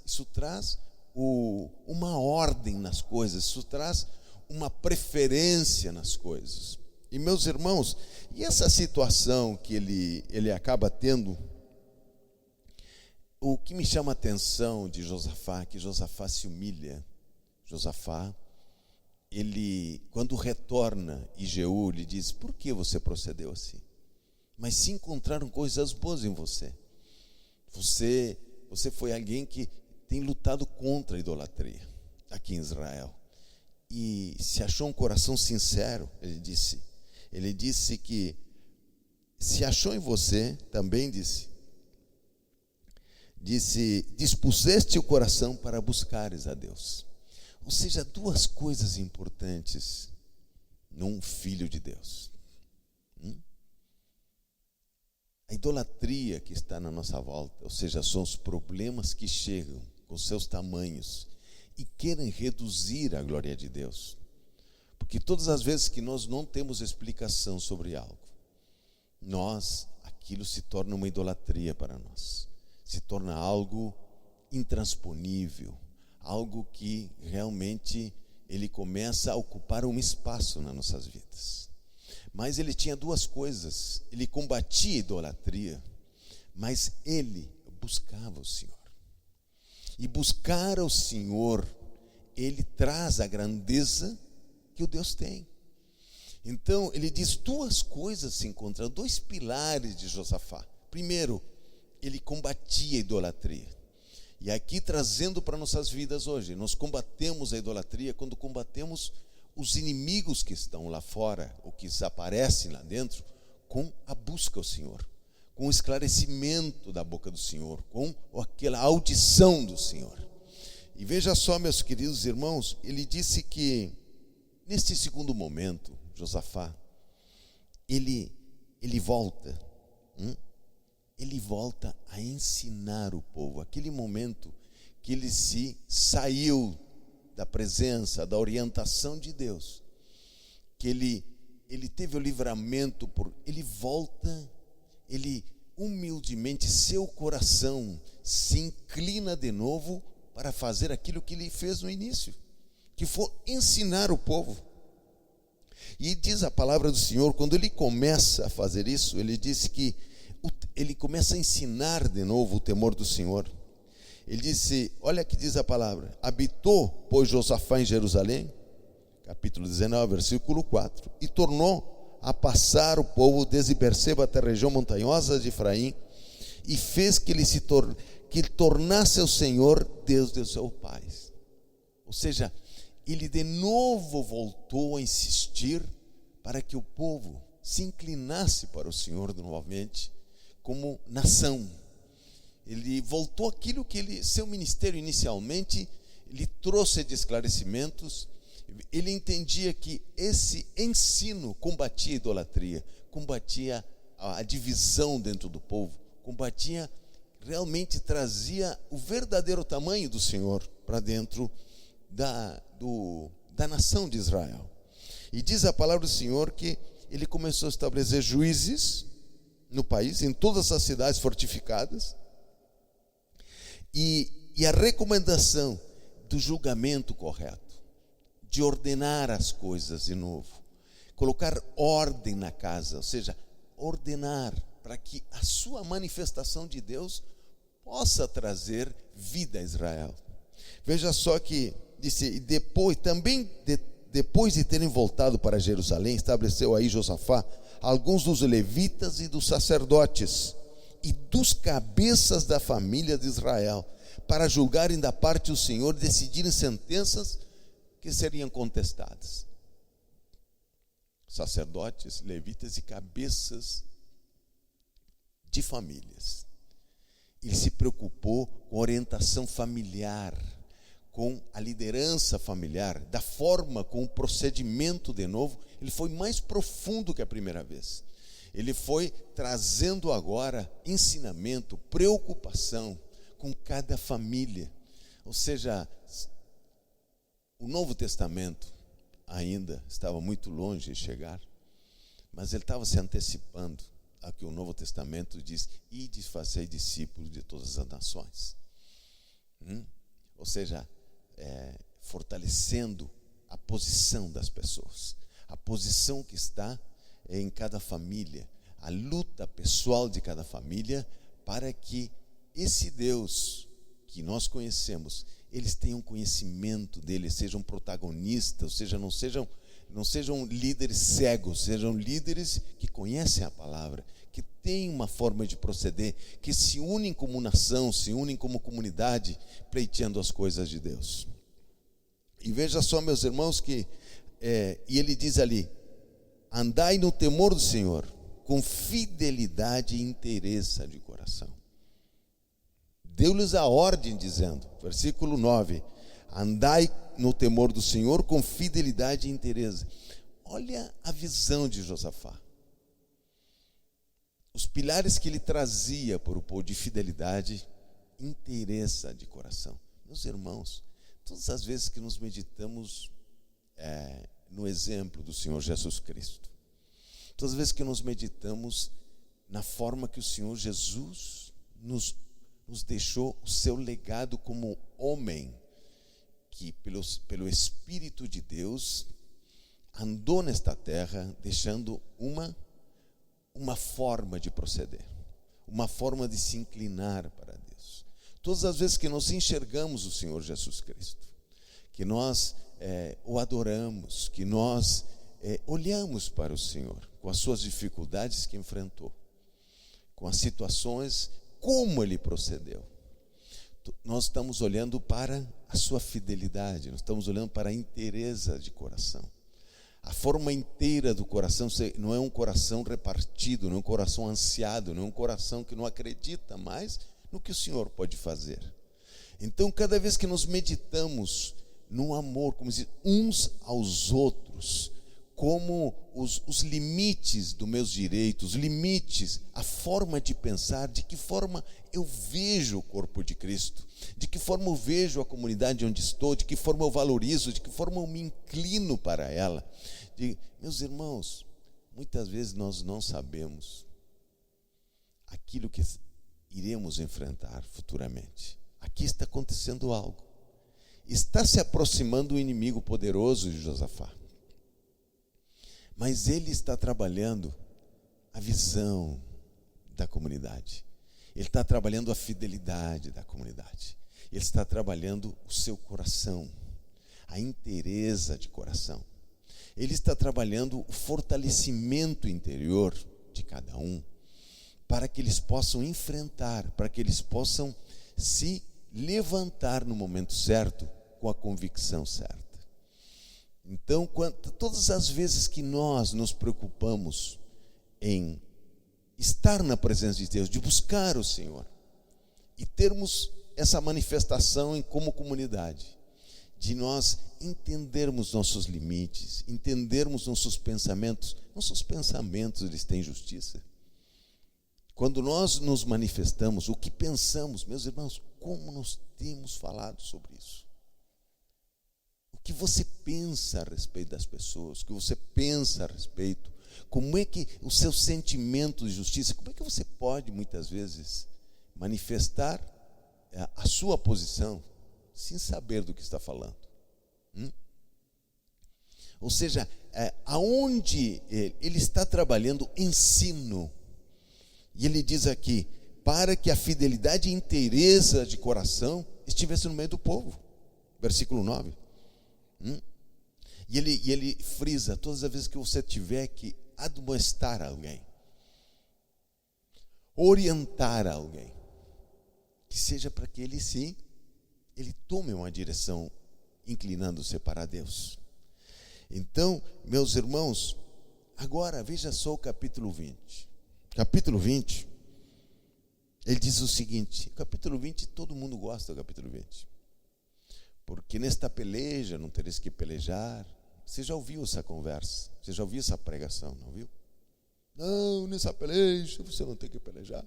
uma ordem nas coisas, isso traz uma preferência nas coisas. E meus irmãos, e essa situação que ele acaba tendo, o que me chama a atenção de Josafá é que Josafá se humilha. Josafá, ele, quando retorna, e Jeú lhe diz: por que você procedeu assim? mas se encontraram coisas boas em você. Você foi alguém que tem lutado contra a idolatria aqui em Israel. E se achou um coração sincero, ele disse que se achou em você, também disse, dispuseste o coração para buscares a Deus. Ou seja, duas coisas importantes num filho de Deus. A idolatria que está na nossa volta, ou seja, são os problemas que chegam com seus tamanhos e querem reduzir a glória de Deus. Porque todas as vezes que nós não temos explicação sobre algo, aquilo se torna uma idolatria para nós. Se torna algo intransponível, algo que realmente ele começa a ocupar um espaço nas nossas vidas. Mas ele tinha duas coisas: ele combatia a idolatria, mas ele buscava o Senhor. E buscar o Senhor, ele traz a grandeza que o Deus tem. Então ele diz, duas coisas se encontram, dois pilares de Josafá. Primeiro, ele combatia a idolatria. E aqui trazendo para nossas vidas hoje, nós combatemos a idolatria quando combatemos os inimigos que estão lá fora, ou que aparecem lá dentro, com a busca ao Senhor, com o esclarecimento da boca do Senhor, com aquela audição do Senhor. E veja só, meus queridos irmãos, ele disse que neste segundo momento, Josafá, ele volta a ensinar o povo. Aquele momento que ele se saiu da presença, da orientação de Deus, que ele teve o livramento, ele volta, ele humildemente, seu coração se inclina de novo para fazer aquilo que ele fez no início, que foi ensinar o povo. E diz a palavra do Senhor, quando ele começa a fazer isso, ele disse que ele começa a ensinar de novo o temor do Senhor. Ele disse, olha que diz a palavra: habitou, pois, Josafá em Jerusalém, capítulo 19, versículo 4, e tornou a passar o povo desde Berseba até a região montanhosa de Efraim, e fez que ele tornasse o Senhor Deus de seus pais. Ou seja, ele de novo voltou a insistir para que o povo se inclinasse para o Senhor novamente, como nação. Ele voltou aquilo que seu ministério inicialmente lhe trouxe de esclarecimentos. Ele entendia que esse ensino combatia a idolatria, combatia a divisão dentro do povo, realmente trazia o verdadeiro tamanho do Senhor para dentro da nação de Israel. E diz a palavra do Senhor que ele começou a estabelecer juízes no país, em todas as cidades fortificadas, e a recomendação do julgamento correto, de ordenar as coisas de novo, colocar ordem na casa, ou seja, ordenar para que a sua manifestação de Deus possa trazer vida a Israel. Veja só que disse, depois de terem voltado para Jerusalém, estabeleceu aí Josafá alguns dos levitas e dos sacerdotes e dos cabeças da família de Israel, para julgarem da parte do Senhor e decidirem sentenças que seriam contestadas. Sacerdotes, levitas e cabeças de famílias. Ele se preocupou com a orientação familiar, com a liderança familiar, da forma, com o procedimento de novo. Ele foi mais profundo que a primeira vez. Ele foi trazendo agora ensinamento, preocupação com cada família. Ou seja, o Novo Testamento ainda estava muito longe de chegar, mas ele estava se antecipando a que o Novo Testamento diz: ide fazer discípulos de todas as nações. Ou seja, fortalecendo a posição das pessoas, a posição que está em cada família, a luta pessoal de cada família, para que esse Deus que nós conhecemos, eles tenham conhecimento dele, sejam protagonistas, ou seja, não não sejam líderes cegos, sejam líderes que conhecem a palavra, que têm uma forma de proceder, que se unem como nação, se unem como comunidade, pleiteando as coisas de Deus. E veja só, meus irmãos, que e ele diz ali: andai no temor do Senhor, com fidelidade e inteireza de coração. Deu-lhes a ordem dizendo, versículo 9: andai no temor do Senhor com fidelidade e inteireza. Olha a visão de Josafá. Os pilares que ele trazia para o povo de fidelidade, inteireza de coração. Meus irmãos, todas as vezes que nos meditamos no exemplo do Senhor Jesus Cristo, todas as vezes que nos meditamos na forma que o Senhor Jesus nos deixou o seu legado como homem, que pelo Espírito de Deus andou nesta terra, deixando uma forma de proceder, uma forma de se inclinar para Deus. Todas as vezes que nós enxergamos o Senhor Jesus Cristo, que nós o adoramos, que nós olhamos para o Senhor, com as suas dificuldades que enfrentou, com as situações, como Ele procedeu, nós estamos olhando para a sua fidelidade, nós estamos olhando para a inteireza de coração. A forma inteira do coração não é um coração repartido, não é um coração ansiado, não é um coração que não acredita mais no que o Senhor pode fazer. Então, cada vez que nós meditamos no amor, como diz, uns aos outros, como os limites dos meus direitos, os limites, a forma de pensar, de que forma eu vejo o corpo de Cristo, de que forma eu vejo a comunidade onde estou, de que forma eu valorizo, de que forma eu me inclino para ela. Meus irmãos, muitas vezes nós não sabemos aquilo que iremos enfrentar futuramente. Aqui está acontecendo algo. Está se aproximando o inimigo poderoso de Josafá. Mas ele está trabalhando a visão da comunidade. Ele está trabalhando a fidelidade da comunidade. Ele está trabalhando o seu coração, a inteireza de coração. Ele está trabalhando o fortalecimento interior de cada um, para que eles possam enfrentar, para que eles possam se levantar no momento certo, com a convicção certa. Então, todas as vezes que nós nos preocupamos em estar na presença de Deus, de buscar o Senhor, e termos essa manifestação como comunidade, de nós entendermos nossos limites, entendermos nossos pensamentos eles têm justiça. Quando nós nos manifestamos, o que pensamos, meus irmãos, como nós temos falado sobre isso? O que você pensa a respeito das pessoas, o que você pensa a respeito, como é que os seus sentimentos de justiça, como é que você pode muitas vezes manifestar a sua posição sem saber do que está falando? Ou seja, aonde ele está trabalhando ensino, e ele diz aqui, para que a fidelidade e inteireza de coração estivesse no meio do povo, versículo 9. E ele frisa, todas as vezes que você tiver que admoestar alguém, orientar alguém, que seja para que ele tome uma direção inclinando-se para Deus. Então, meus irmãos, agora veja só o capítulo 20. Capítulo 20, ele diz o seguinte, capítulo 20, todo mundo gosta do capítulo 20. Porque nesta peleja não tereis que pelejar. Você já ouviu essa conversa? Você já ouviu essa pregação, não viu? Não, nessa peleja você não tem que pelejar.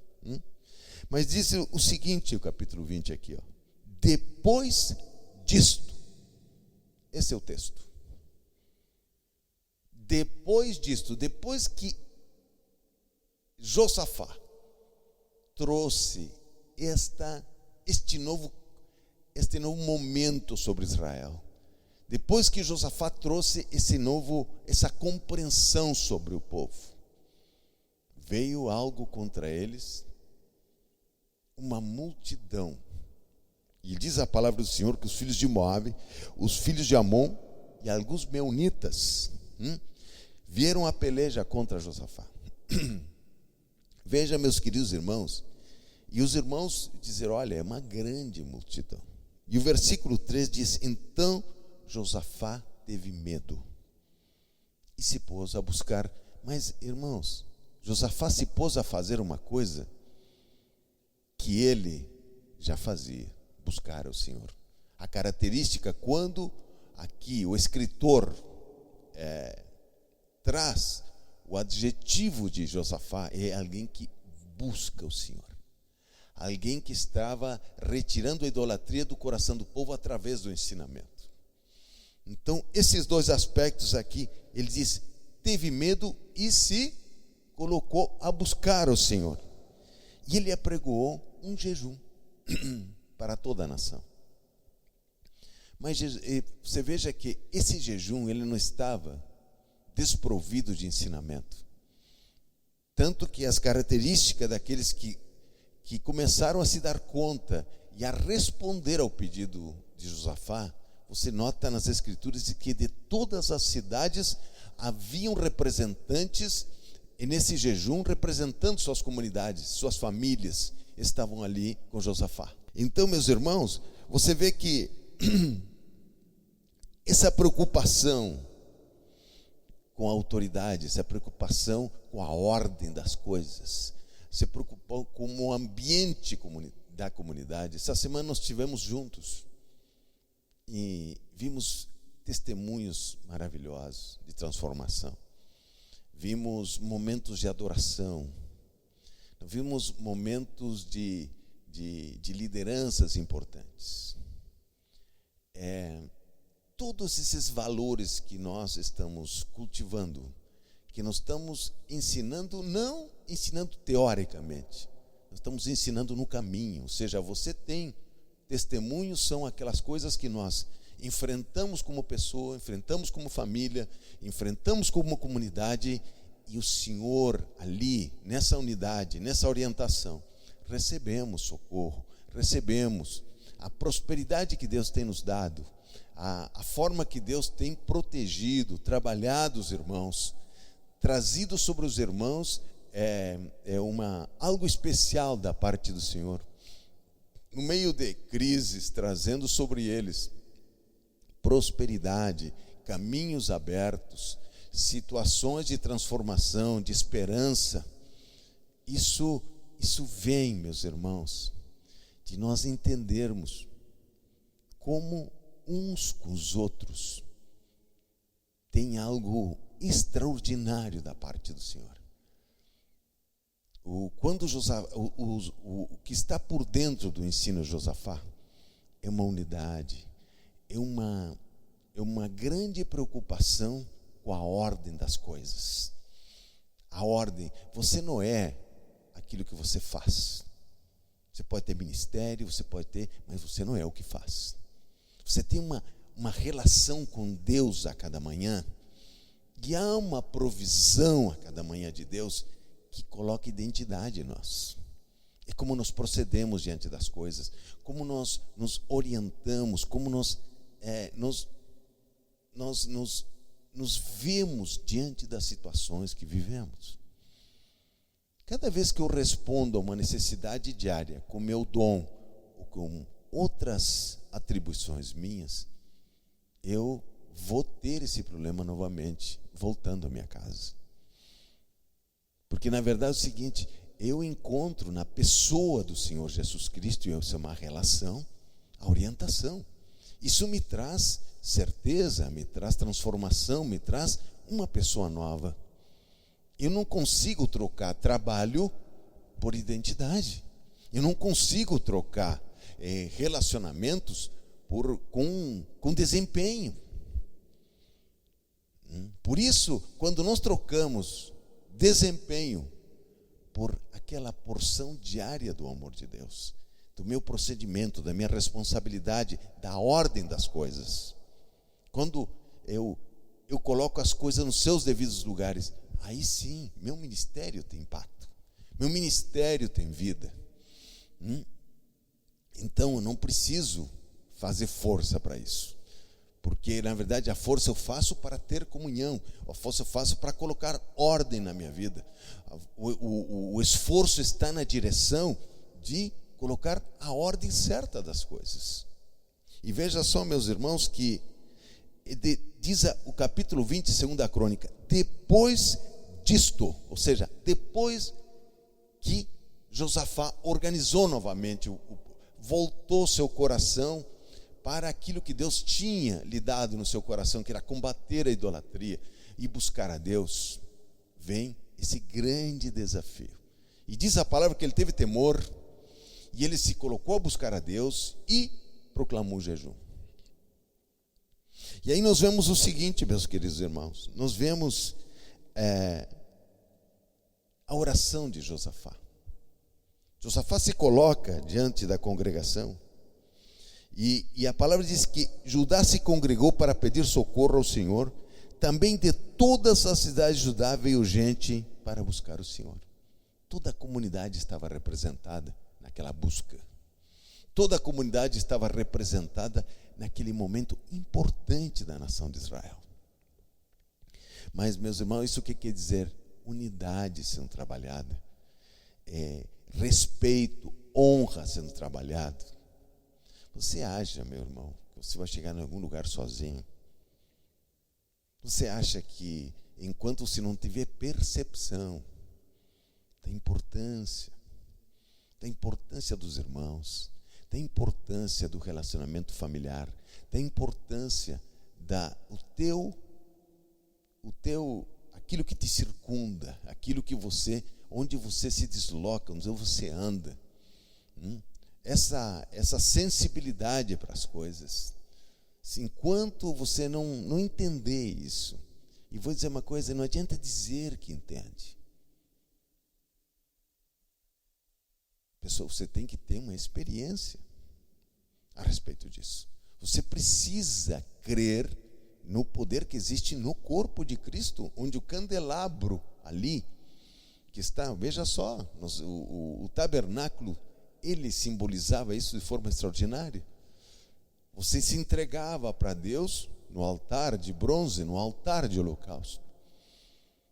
Mas diz o seguinte, o capítulo 20 aqui, ó. Depois disto, esse é o texto. Depois disto, depois que Josafá trouxe este novo momento sobre Israel, depois que Josafá trouxe essa compreensão sobre o povo, veio algo contra eles, uma multidão. E diz a palavra do Senhor que os filhos de Moabe, os filhos de Amon e alguns meunitas vieram a peleja contra Josafá. Veja, meus queridos irmãos, e os irmãos dizeram: olha, é uma grande multidão. E o versículo 3 diz: então Josafá teve medo e se pôs a buscar. Mas, irmãos, Josafá se pôs a fazer uma coisa que ele já fazia: buscar o Senhor. A característica, quando aqui o escritor traz o adjetivo de Josafá, é alguém que busca o Senhor, alguém que estava retirando a idolatria do coração do povo através do ensinamento. Então, esses dois aspectos aqui, ele diz: teve medo e se colocou a buscar o Senhor. E ele apregoou um jejum para toda a nação. Mas você veja que esse jejum, ele não estava desprovido de ensinamento. Tanto que as características daqueles que começaram a se dar conta e a responder ao pedido de Josafá, você nota nas escrituras de que de todas as cidades haviam representantes, e nesse jejum, representando suas comunidades, suas famílias, estavam ali com Josafá. Então, meus irmãos, você vê que essa preocupação com a autoridade, essa preocupação com a ordem das coisas, se preocupou com o ambiente da comunidade. Essa semana nós estivemos juntos e vimos testemunhos maravilhosos de transformação. Vimos momentos de adoração, vimos momentos de lideranças importantes. Todos esses valores que nós estamos cultivando, que nós estamos ensinando, não ensinando teoricamente, nós estamos ensinando no caminho. Ou seja, você tem testemunhos, são aquelas coisas que nós enfrentamos como pessoa, enfrentamos como família, enfrentamos como comunidade, e o Senhor ali, nessa unidade, nessa orientação, recebemos socorro, recebemos a prosperidade que Deus tem nos dado, a forma que Deus tem protegido, trabalhado os irmãos, trazido sobre os irmãos algo especial da parte do Senhor. No meio de crises, trazendo sobre eles prosperidade, caminhos abertos, situações de transformação, de esperança. Isso vem, meus irmãos, de nós entendermos como uns com os outros tem algo extraordinário da parte do Senhor. O que está por dentro do ensino de Josafá é uma unidade, é uma grande preocupação com a ordem das coisas. A ordem, você não é aquilo que você faz. Você pode ter ministério, você pode ter, mas você não é o que faz. Você tem uma relação com Deus a cada manhã, e há uma provisão a cada manhã de Deus que coloca identidade em nós. É como nós procedemos diante das coisas, como nós nos orientamos, como nós vemos diante das situações que vivemos. Cada vez que eu respondo a uma necessidade diária com meu dom ou com outras atribuições minhas, eu vou ter esse problema novamente, voltando à minha casa. Porque na verdade é o seguinte: eu encontro na pessoa do Senhor Jesus Cristo, e isso é uma relação, a orientação. Isso me traz certeza, me traz transformação, me traz uma pessoa nova. Eu não consigo trocar trabalho por identidade. Eu não consigo trocar relacionamentos com desempenho. Por isso, quando nós trocamos desempenho por aquela porção diária do amor de Deus, do meu procedimento, da minha responsabilidade, da ordem das coisas, quando eu coloco as coisas nos seus devidos lugares, aí sim, meu ministério tem impacto, meu ministério tem vida. Então eu não preciso fazer força para isso, Porque, na verdade, a força eu faço para ter comunhão. A força eu faço para colocar ordem na minha vida. O esforço está na direção de colocar a ordem certa das coisas. E veja só, meus irmãos, que diz o capítulo 20, 2 Crônica, depois disto, ou seja, depois que Josafá organizou novamente, voltou seu coração para aquilo que Deus tinha lhe dado no seu coração, que era combater a idolatria e buscar a Deus, vem esse grande desafio. E diz a palavra que ele teve temor, e ele se colocou a buscar a Deus e proclamou jejum. E aí nós vemos o seguinte, meus queridos irmãos, nós vemos a oração de Josafá. Josafá se coloca diante da congregação, e a palavra diz que Judá se congregou para pedir socorro ao Senhor. Também de todas as cidades de Judá veio gente para buscar o Senhor. Toda a comunidade estava representada naquela busca. Toda a comunidade estava representada naquele momento importante da nação de Israel. Mas, meus irmãos, isso o que quer dizer? Unidade sendo trabalhada, respeito, honra sendo trabalhado. Você acha, meu irmão, que você vai chegar em algum lugar sozinho? Você acha que enquanto você não tiver percepção da importância dos irmãos, da importância do relacionamento familiar, da importância aquilo que te circunda, aquilo que onde você se desloca, onde você anda, essa sensibilidade para as coisas. Enquanto você não entender isso, e vou dizer uma coisa, não adianta dizer que entende. Pessoal, você tem que ter uma experiência a respeito disso. Você precisa crer no poder que existe no corpo de Cristo, onde o candelabro ali, que está, veja só, o tabernáculo, ele simbolizava isso de forma extraordinária. Você se entregava para Deus no altar de bronze, no altar de holocausto.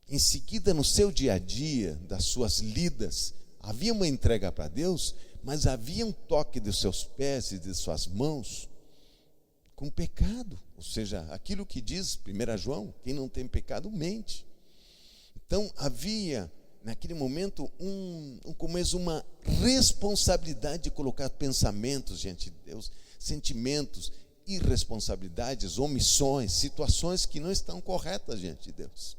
Em seguida, no seu dia a dia, das suas lidas, havia uma entrega para Deus, mas havia um toque dos seus pés e de suas mãos com pecado. Ou seja, aquilo que diz 1 João, quem não tem pecado mente. Então havia naquele momento uma responsabilidade de colocar pensamentos diante de Deus, sentimentos, irresponsabilidades, omissões, situações que não estão corretas diante de Deus.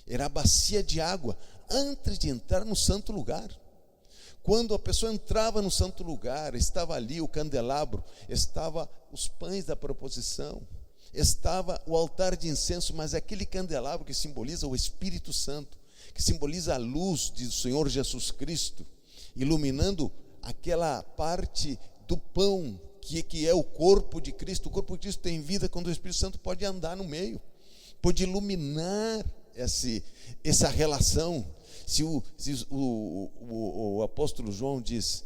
Era a bacia de água antes de entrar no santo lugar. Quando a pessoa entrava no santo lugar, estava ali o candelabro, estava os pães da proposição, estava o altar de incenso, mas aquele candelabro que simboliza o Espírito Santo, que simboliza a luz do Senhor Jesus Cristo, iluminando aquela parte do pão que é o corpo de Cristo. O corpo de Cristo tem vida quando o Espírito Santo pode andar no meio, pode iluminar essa relação. Se o apóstolo João diz,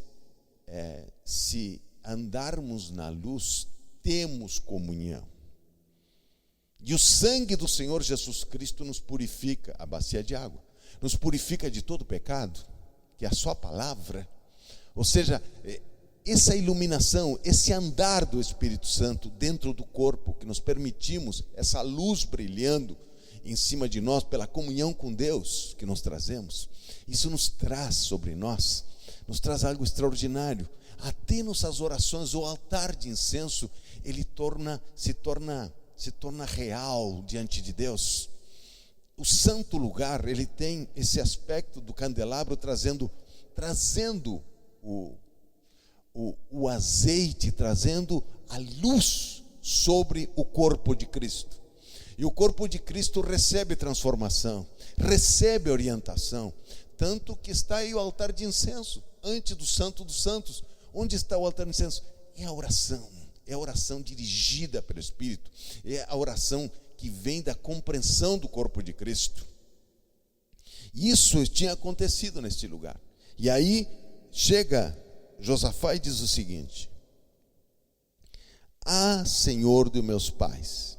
se andarmos na luz, temos comunhão. E o sangue do Senhor Jesus Cristo nos purifica, a bacia de água, nos purifica de todo pecado, que é a sua palavra. Ou seja, essa iluminação, esse andar do Espírito Santo dentro do corpo, que nos permitimos, essa luz brilhando em cima de nós, pela comunhão com Deus que nós trazemos, isso nos traz sobre nós, nos traz algo extraordinário. Até nossas orações, o altar de incenso, ele se torna real diante de Deus. O santo lugar, ele tem esse aspecto do candelabro trazendo o azeite, trazendo a luz sobre o corpo de Cristo. E o corpo de Cristo recebe transformação, recebe orientação, tanto que está aí o altar de incenso, antes do Santo dos Santos. Onde está o altar de incenso? É a oração dirigida pelo Espírito, é a oração que vem da compreensão do corpo de Cristo. Isso tinha acontecido neste lugar. E aí chega Josafá e diz o seguinte: Ah, Senhor de meus pais,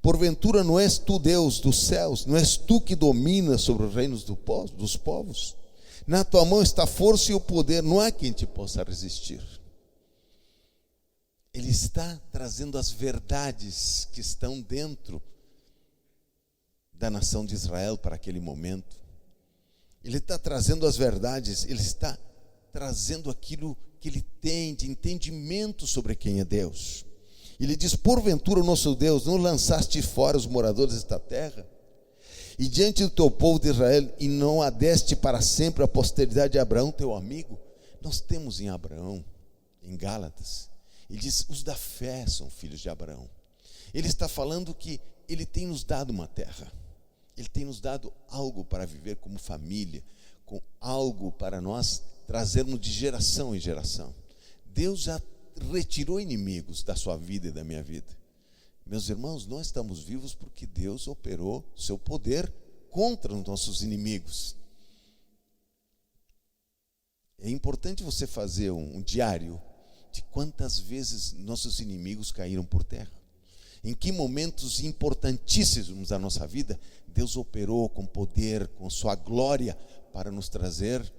porventura não és tu Deus dos céus? Não és tu que dominas sobre os reinos dos povos? Na tua mão está a força e o poder, não há quem te possa resistir. Ele está trazendo as verdades que estão dentro da nação de Israel para aquele momento. Ele está trazendo as verdades, ele está trazendo aquilo que ele tem de entendimento sobre quem é Deus. Ele diz: porventura, o nosso Deus, não lançaste fora os moradores desta terra? E diante do teu povo de Israel, e não a deste para sempre a posteridade de Abraão, teu amigo? Nós temos em Abraão, em Gálatas, ele diz: os da fé são filhos de Abraão. Ele está falando que ele tem nos dado uma terra, ele tem nos dado algo para viver como família, com algo para nós trazermos de geração em geração. Deus já retirou inimigos da sua vida e da minha vida. Meus irmãos, nós estamos vivos porque Deus operou seu poder contra os nossos inimigos. É importante você fazer um diário de quantas vezes nossos inimigos caíram por terra. Em que momentos importantíssimos da nossa vida Deus operou com poder, com sua glória para nos trazer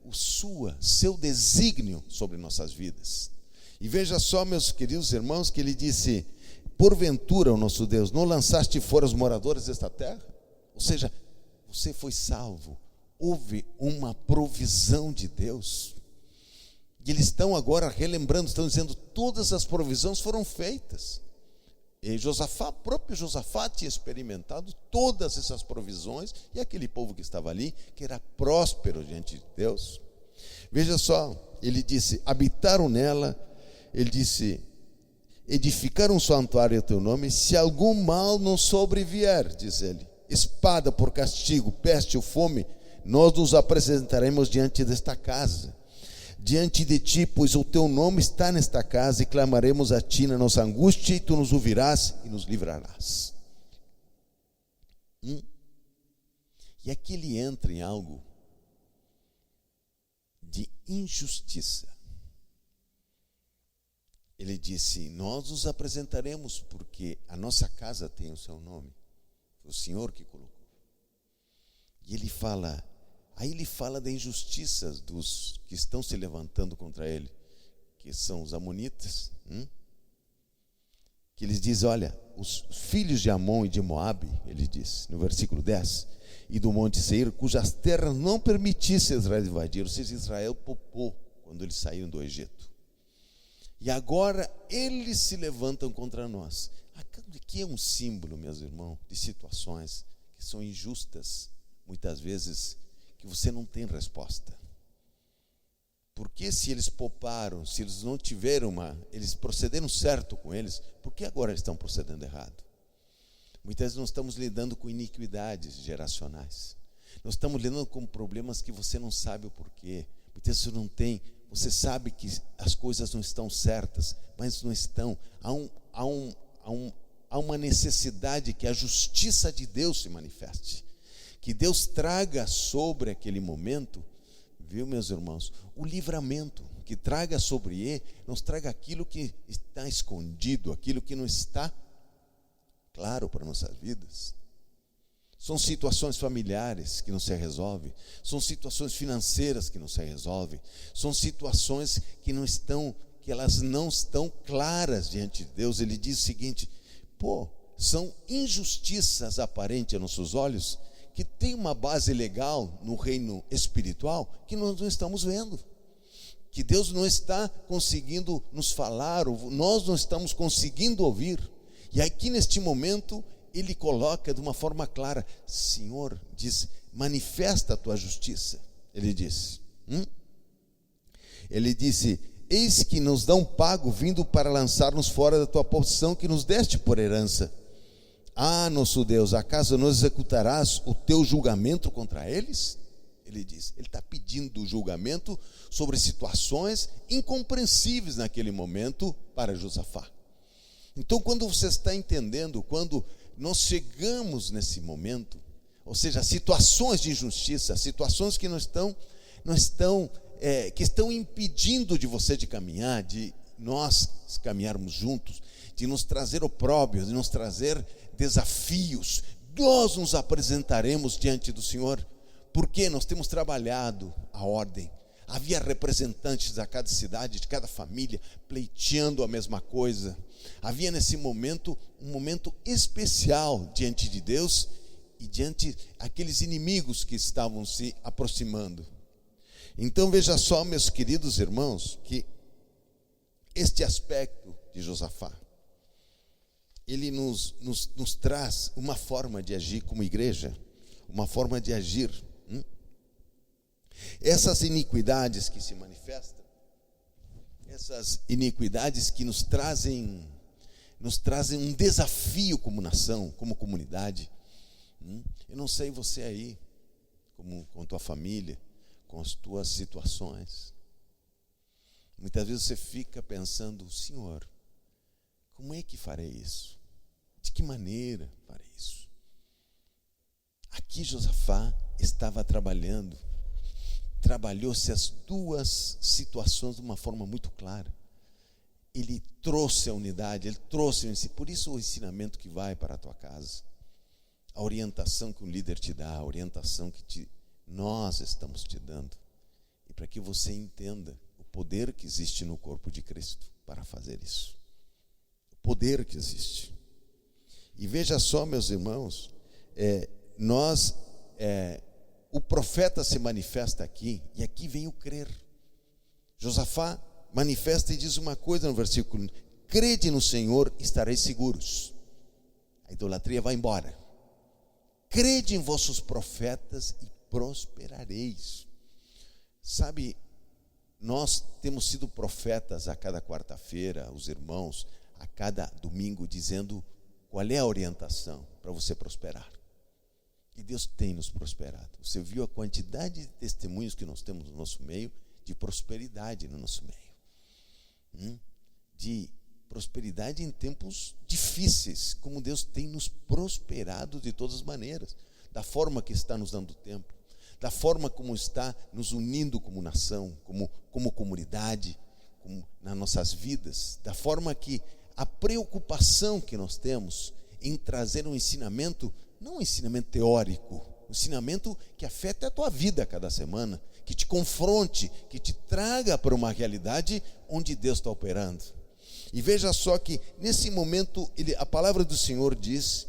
o seu desígnio sobre nossas vidas. E veja só, meus queridos irmãos, que ele disse: porventura, o nosso Deus, não lançaste fora os moradores desta terra? Ou seja, você foi salvo, houve uma provisão de Deus. E eles estão agora relembrando, estão dizendo: todas as provisões foram feitas. E próprio Josafá tinha experimentado todas essas provisões, e aquele povo que estava ali, que era próspero diante de Deus. Veja só, ele disse: habitaram nela, ele disse: edificaram um santuário a teu nome, se algum mal não sobrevier, diz ele, espada por castigo, peste ou fome, nós nos apresentaremos diante desta casa, diante de ti, pois o teu nome está nesta casa, e clamaremos a ti na nossa angústia, e tu nos ouvirás e nos livrarás. E aqui ele entra em algo de injustiça. Ele disse: nós nos apresentaremos porque a nossa casa tem o seu nome, foi o Senhor que colocou. E ele fala, aí ele fala da injustiça dos que estão se levantando contra ele, que são os amonitas, que eles dizem: olha, os filhos de Amon e de Moabe, ele diz no versículo 10, e do monte Seir, cujas terras não permitisse Israel invadir, ou seja, Israel popou quando eles saíram do Egito. E agora eles se levantam contra nós. Aqui é um símbolo, meus irmãos, de situações que são injustas, muitas vezes, que você não tem resposta. Porque se eles pouparam, se eles não tiveram eles procederam certo com eles, por que agora eles estão procedendo errado? Muitas vezes nós estamos lidando com iniquidades geracionais. Nós estamos lidando com problemas que você não sabe o porquê. Muitas vezes você não tem, você sabe que as coisas não estão certas, mas não estão. Há uma necessidade que a justiça de Deus se manifeste. Que Deus traga sobre aquele momento, viu, meus irmãos, o livramento, que traga sobre ele, nos traga aquilo que está escondido, aquilo que não está claro para nossas vidas. São situações familiares que não se resolvem, são situações financeiras que não se resolvem, são situações que elas não estão claras diante de Deus. Ele diz o seguinte: são injustiças aparentes a nossos olhos, que tem uma base legal no reino espiritual que nós não estamos vendo, que Deus não está conseguindo nos falar, ou nós não estamos conseguindo ouvir. E aqui neste momento ele coloca de uma forma clara: Senhor, diz, manifesta a tua justiça. Ele disse, ele disse: eis que nos dá um pago vindo para lançar-nos fora da tua posição que nos deste por herança. Ah, nosso Deus, acaso não executarás o teu julgamento contra eles? Ele diz, ele está pedindo julgamento sobre situações incompreensíveis naquele momento para Josafá. Então, quando você está entendendo, quando nós chegamos nesse momento, ou seja, situações de injustiça, situações que que estão impedindo de você de caminhar, de nós caminharmos juntos, de nos trazer opróbrios, de nos trazer desafios, nós nos apresentaremos diante do Senhor, porque nós temos trabalhado a ordem. Havia representantes a cada cidade, de cada família, pleiteando a mesma coisa. Havia nesse momento, um momento especial diante de Deus e diante aqueles inimigos que estavam se aproximando. Então veja só, meus queridos irmãos, que este aspecto de Josafá, ele nos traz uma forma de agir como igreja, uma forma de agir. Essas iniquidades que se manifestam, essas iniquidades que nos trazem um desafio como nação, como comunidade. Eu não sei você aí, com tua família, com as tuas situações. Muitas vezes você fica pensando, Senhor, como é que farei isso? De que maneira farei isso? Aqui Josafá estava trabalhou-se as duas situações de uma forma muito clara. Ele trouxe a unidade, ele trouxe o ensino. Por isso o ensinamento que vai para a tua casa, a orientação que o líder te dá, a orientação que nós estamos te dando, e para que você entenda o poder que existe no corpo de Cristo para fazer isso. O poder que existe. E veja só, meus irmãos, o profeta se manifesta aqui, e aqui vem o crer. Josafá manifesta e diz uma coisa no versículo: crede no Senhor, estareis seguros. A idolatria vai embora. Crede em vossos profetas e prosperareis. Sabe, nós temos sido profetas a cada quarta-feira, os irmãos, a cada domingo, dizendo qual é a orientação para você prosperar. E Deus tem nos prosperado. Você viu a quantidade de testemunhos que nós temos no nosso meio, de prosperidade no nosso meio. De prosperidade em tempos difíceis, como Deus tem nos prosperado de todas as maneiras, da forma que está nos dando tempo, da forma como está nos unindo como nação, como comunidade, como nas nossas vidas, da forma que a preocupação que nós temos em trazer um ensinamento, não um ensinamento teórico, um ensinamento que afete a tua vida cada semana, que te confronte, que te traga para uma realidade onde Deus está operando. E veja só que nesse momento a palavra do Senhor diz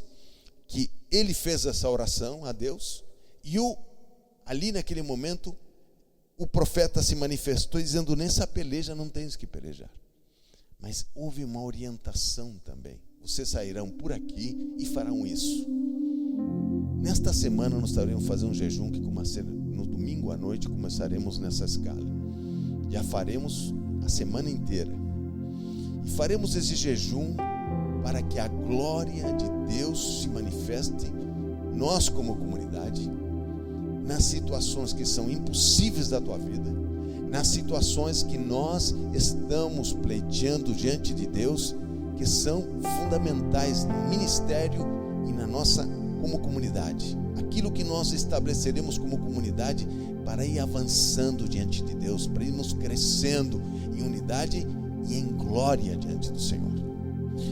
que ele fez essa oração a Deus, e ali naquele momento o profeta se manifestou dizendo: nessa peleja não tens que pelejar. Mas houve uma orientação também: vocês sairão por aqui e farão isso. Nesta semana nós estaremos fazendo um jejum que no domingo à noite começaremos nessa escala. Já faremos a semana inteira. E faremos esse jejum para que a glória de Deus se manifeste, nós como comunidade, nas situações que são impossíveis da tua vida, nas situações que nós estamos pleiteando diante de Deus, que são fundamentais no ministério e na nossa como comunidade. Aquilo que nós estabeleceremos como comunidade para ir avançando diante de Deus, para irmos crescendo em unidade e em glória diante do Senhor.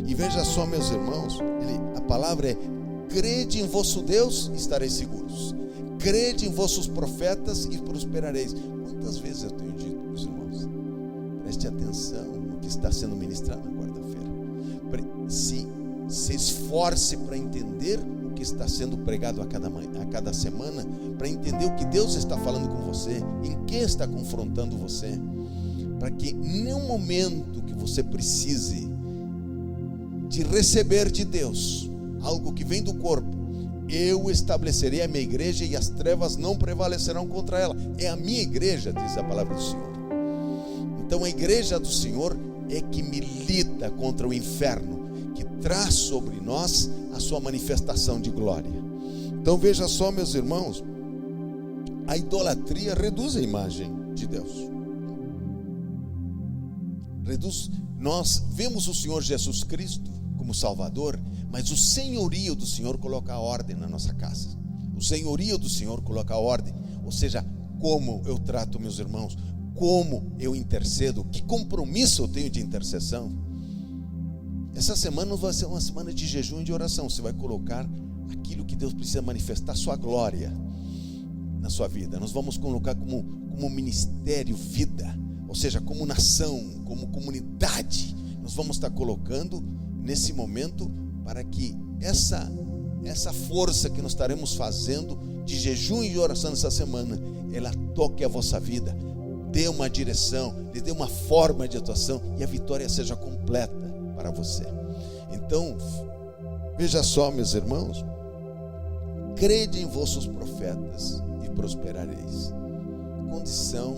E veja só, meus irmãos, a palavra é: crede em vosso Deus e estareis seguros. Crede em vossos profetas e prosperareis. Quantas vezes eu tenho dito para os irmãos: preste atenção no que está sendo ministrado na quarta-feira. Se esforce para entender o que está sendo pregado a cada semana, para entender o que Deus está falando com você, em que está confrontando você, para que nenhum momento que você precise de receber de Deus algo que vem do corpo, eu estabelecerei a minha igreja e as trevas não prevalecerão contra ela. É a minha igreja, diz a palavra do Senhor. Então a igreja do Senhor é que milita contra o inferno, que traz sobre nós a sua manifestação de glória. Então veja só, meus irmãos, a idolatria reduz a imagem de Deus. Nós vemos o Senhor Jesus Cristo como Salvador, mas o senhorio do Senhor coloca a ordem na nossa casa. O senhorio do Senhor coloca a ordem, ou seja, como eu trato meus irmãos, como eu intercedo, que compromisso eu tenho de intercessão. Essa semana vai ser uma semana de jejum e de oração. Você vai colocar aquilo que Deus precisa manifestar, sua glória na sua vida. Nós vamos colocar como ministério vida, ou seja, como nação, como comunidade. Nós vamos estar colocando nesse momento para que essa força que nós estaremos fazendo de jejum e de oração nessa semana, ela toque a vossa vida, dê uma direção, lhe dê uma forma de atuação e a vitória seja completa para você. Então, veja só, meus irmãos, crede em vossos profetas e prosperareis. Condição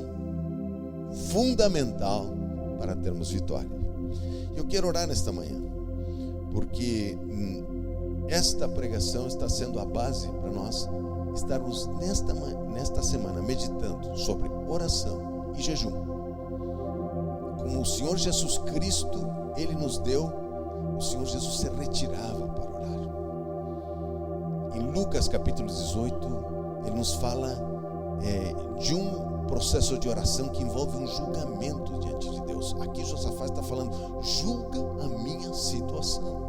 fundamental para termos vitória. Eu quero orar nesta manhã, porque esta pregação está sendo a base para nós estarmos nesta semana meditando sobre oração e jejum. Como o Senhor Jesus Cristo, Ele nos deu, o Senhor Jesus se retirava para orar. Em Lucas capítulo 18, Ele nos fala de um processo de oração que envolve um julgamento diante de Deus. Aqui Josafá está falando, julga a minha situação.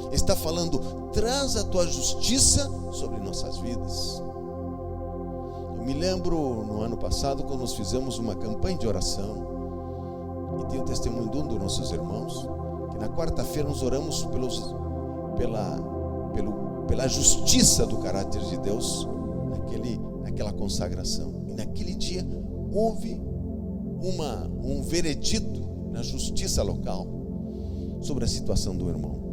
Ele está falando, traz a tua justiça sobre nossas vidas. Eu me lembro no ano passado, quando nós fizemos uma campanha de oração, e tem o testemunho de um dos nossos irmãos, que na quarta-feira nós oramos pela justiça do caráter de Deus naquela consagração. E naquele dia houve um veredito na justiça local sobre a situação do irmão.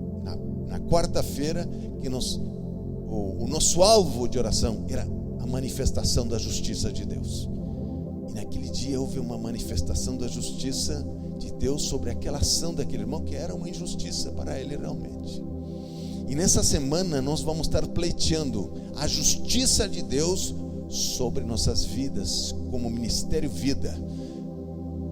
Na quarta-feira, que o nosso alvo de oração era a manifestação da justiça de Deus. E naquele dia houve uma manifestação da justiça de Deus sobre aquela ação daquele irmão, que era uma injustiça para ele realmente. E nessa semana nós vamos estar pleiteando a justiça de Deus sobre nossas vidas, como Ministério Vida,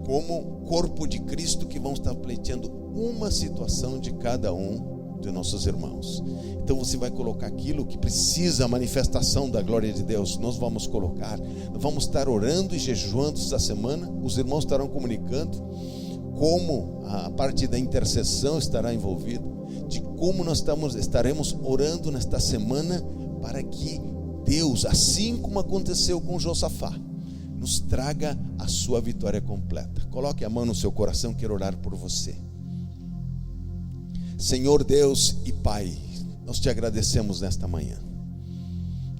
como corpo de Cristo, que vamos estar pleiteando uma situação de cada um de nossos irmãos. Então você vai colocar aquilo que precisa a manifestação da glória de Deus. Nós vamos colocar, vamos estar orando e jejuando esta semana. Os irmãos estarão comunicando como a parte da intercessão estará envolvida, de como nós estaremos orando nesta semana para que Deus, assim como aconteceu com Josafá, nos traga a sua vitória completa. Coloque a mão no seu coração, quero orar por você. Senhor Deus e Pai, nós te agradecemos nesta manhã.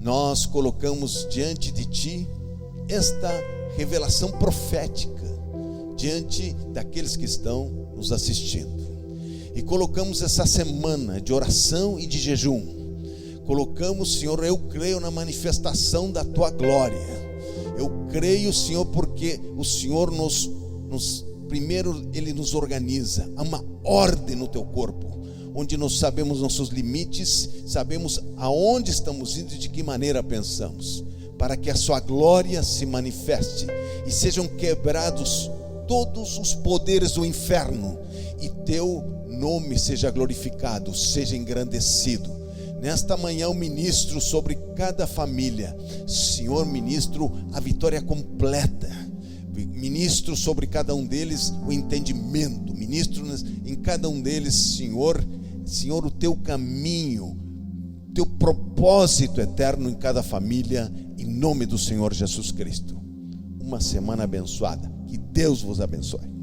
Nós colocamos diante de Ti esta revelação profética diante daqueles que estão nos assistindo. E colocamos essa semana de oração e de jejum. Colocamos, Senhor, eu creio na manifestação da Tua glória. Eu creio, Senhor, porque o Senhor primeiro Ele nos organiza. Há uma ordem no Teu corpo, onde nós sabemos nossos limites, sabemos aonde estamos indo e de que maneira pensamos, para que a Sua glória se manifeste e sejam quebrados todos os poderes do inferno e Teu nome seja glorificado, seja engrandecido. Nesta manhã eu ministro sobre cada família, Senhor, ministro a vitória completa, ministro sobre cada um deles o entendimento, ministro em cada um deles, Senhor, o Teu caminho, Teu propósito eterno em cada família, em nome do Senhor Jesus Cristo. Uma semana abençoada, que Deus vos abençoe.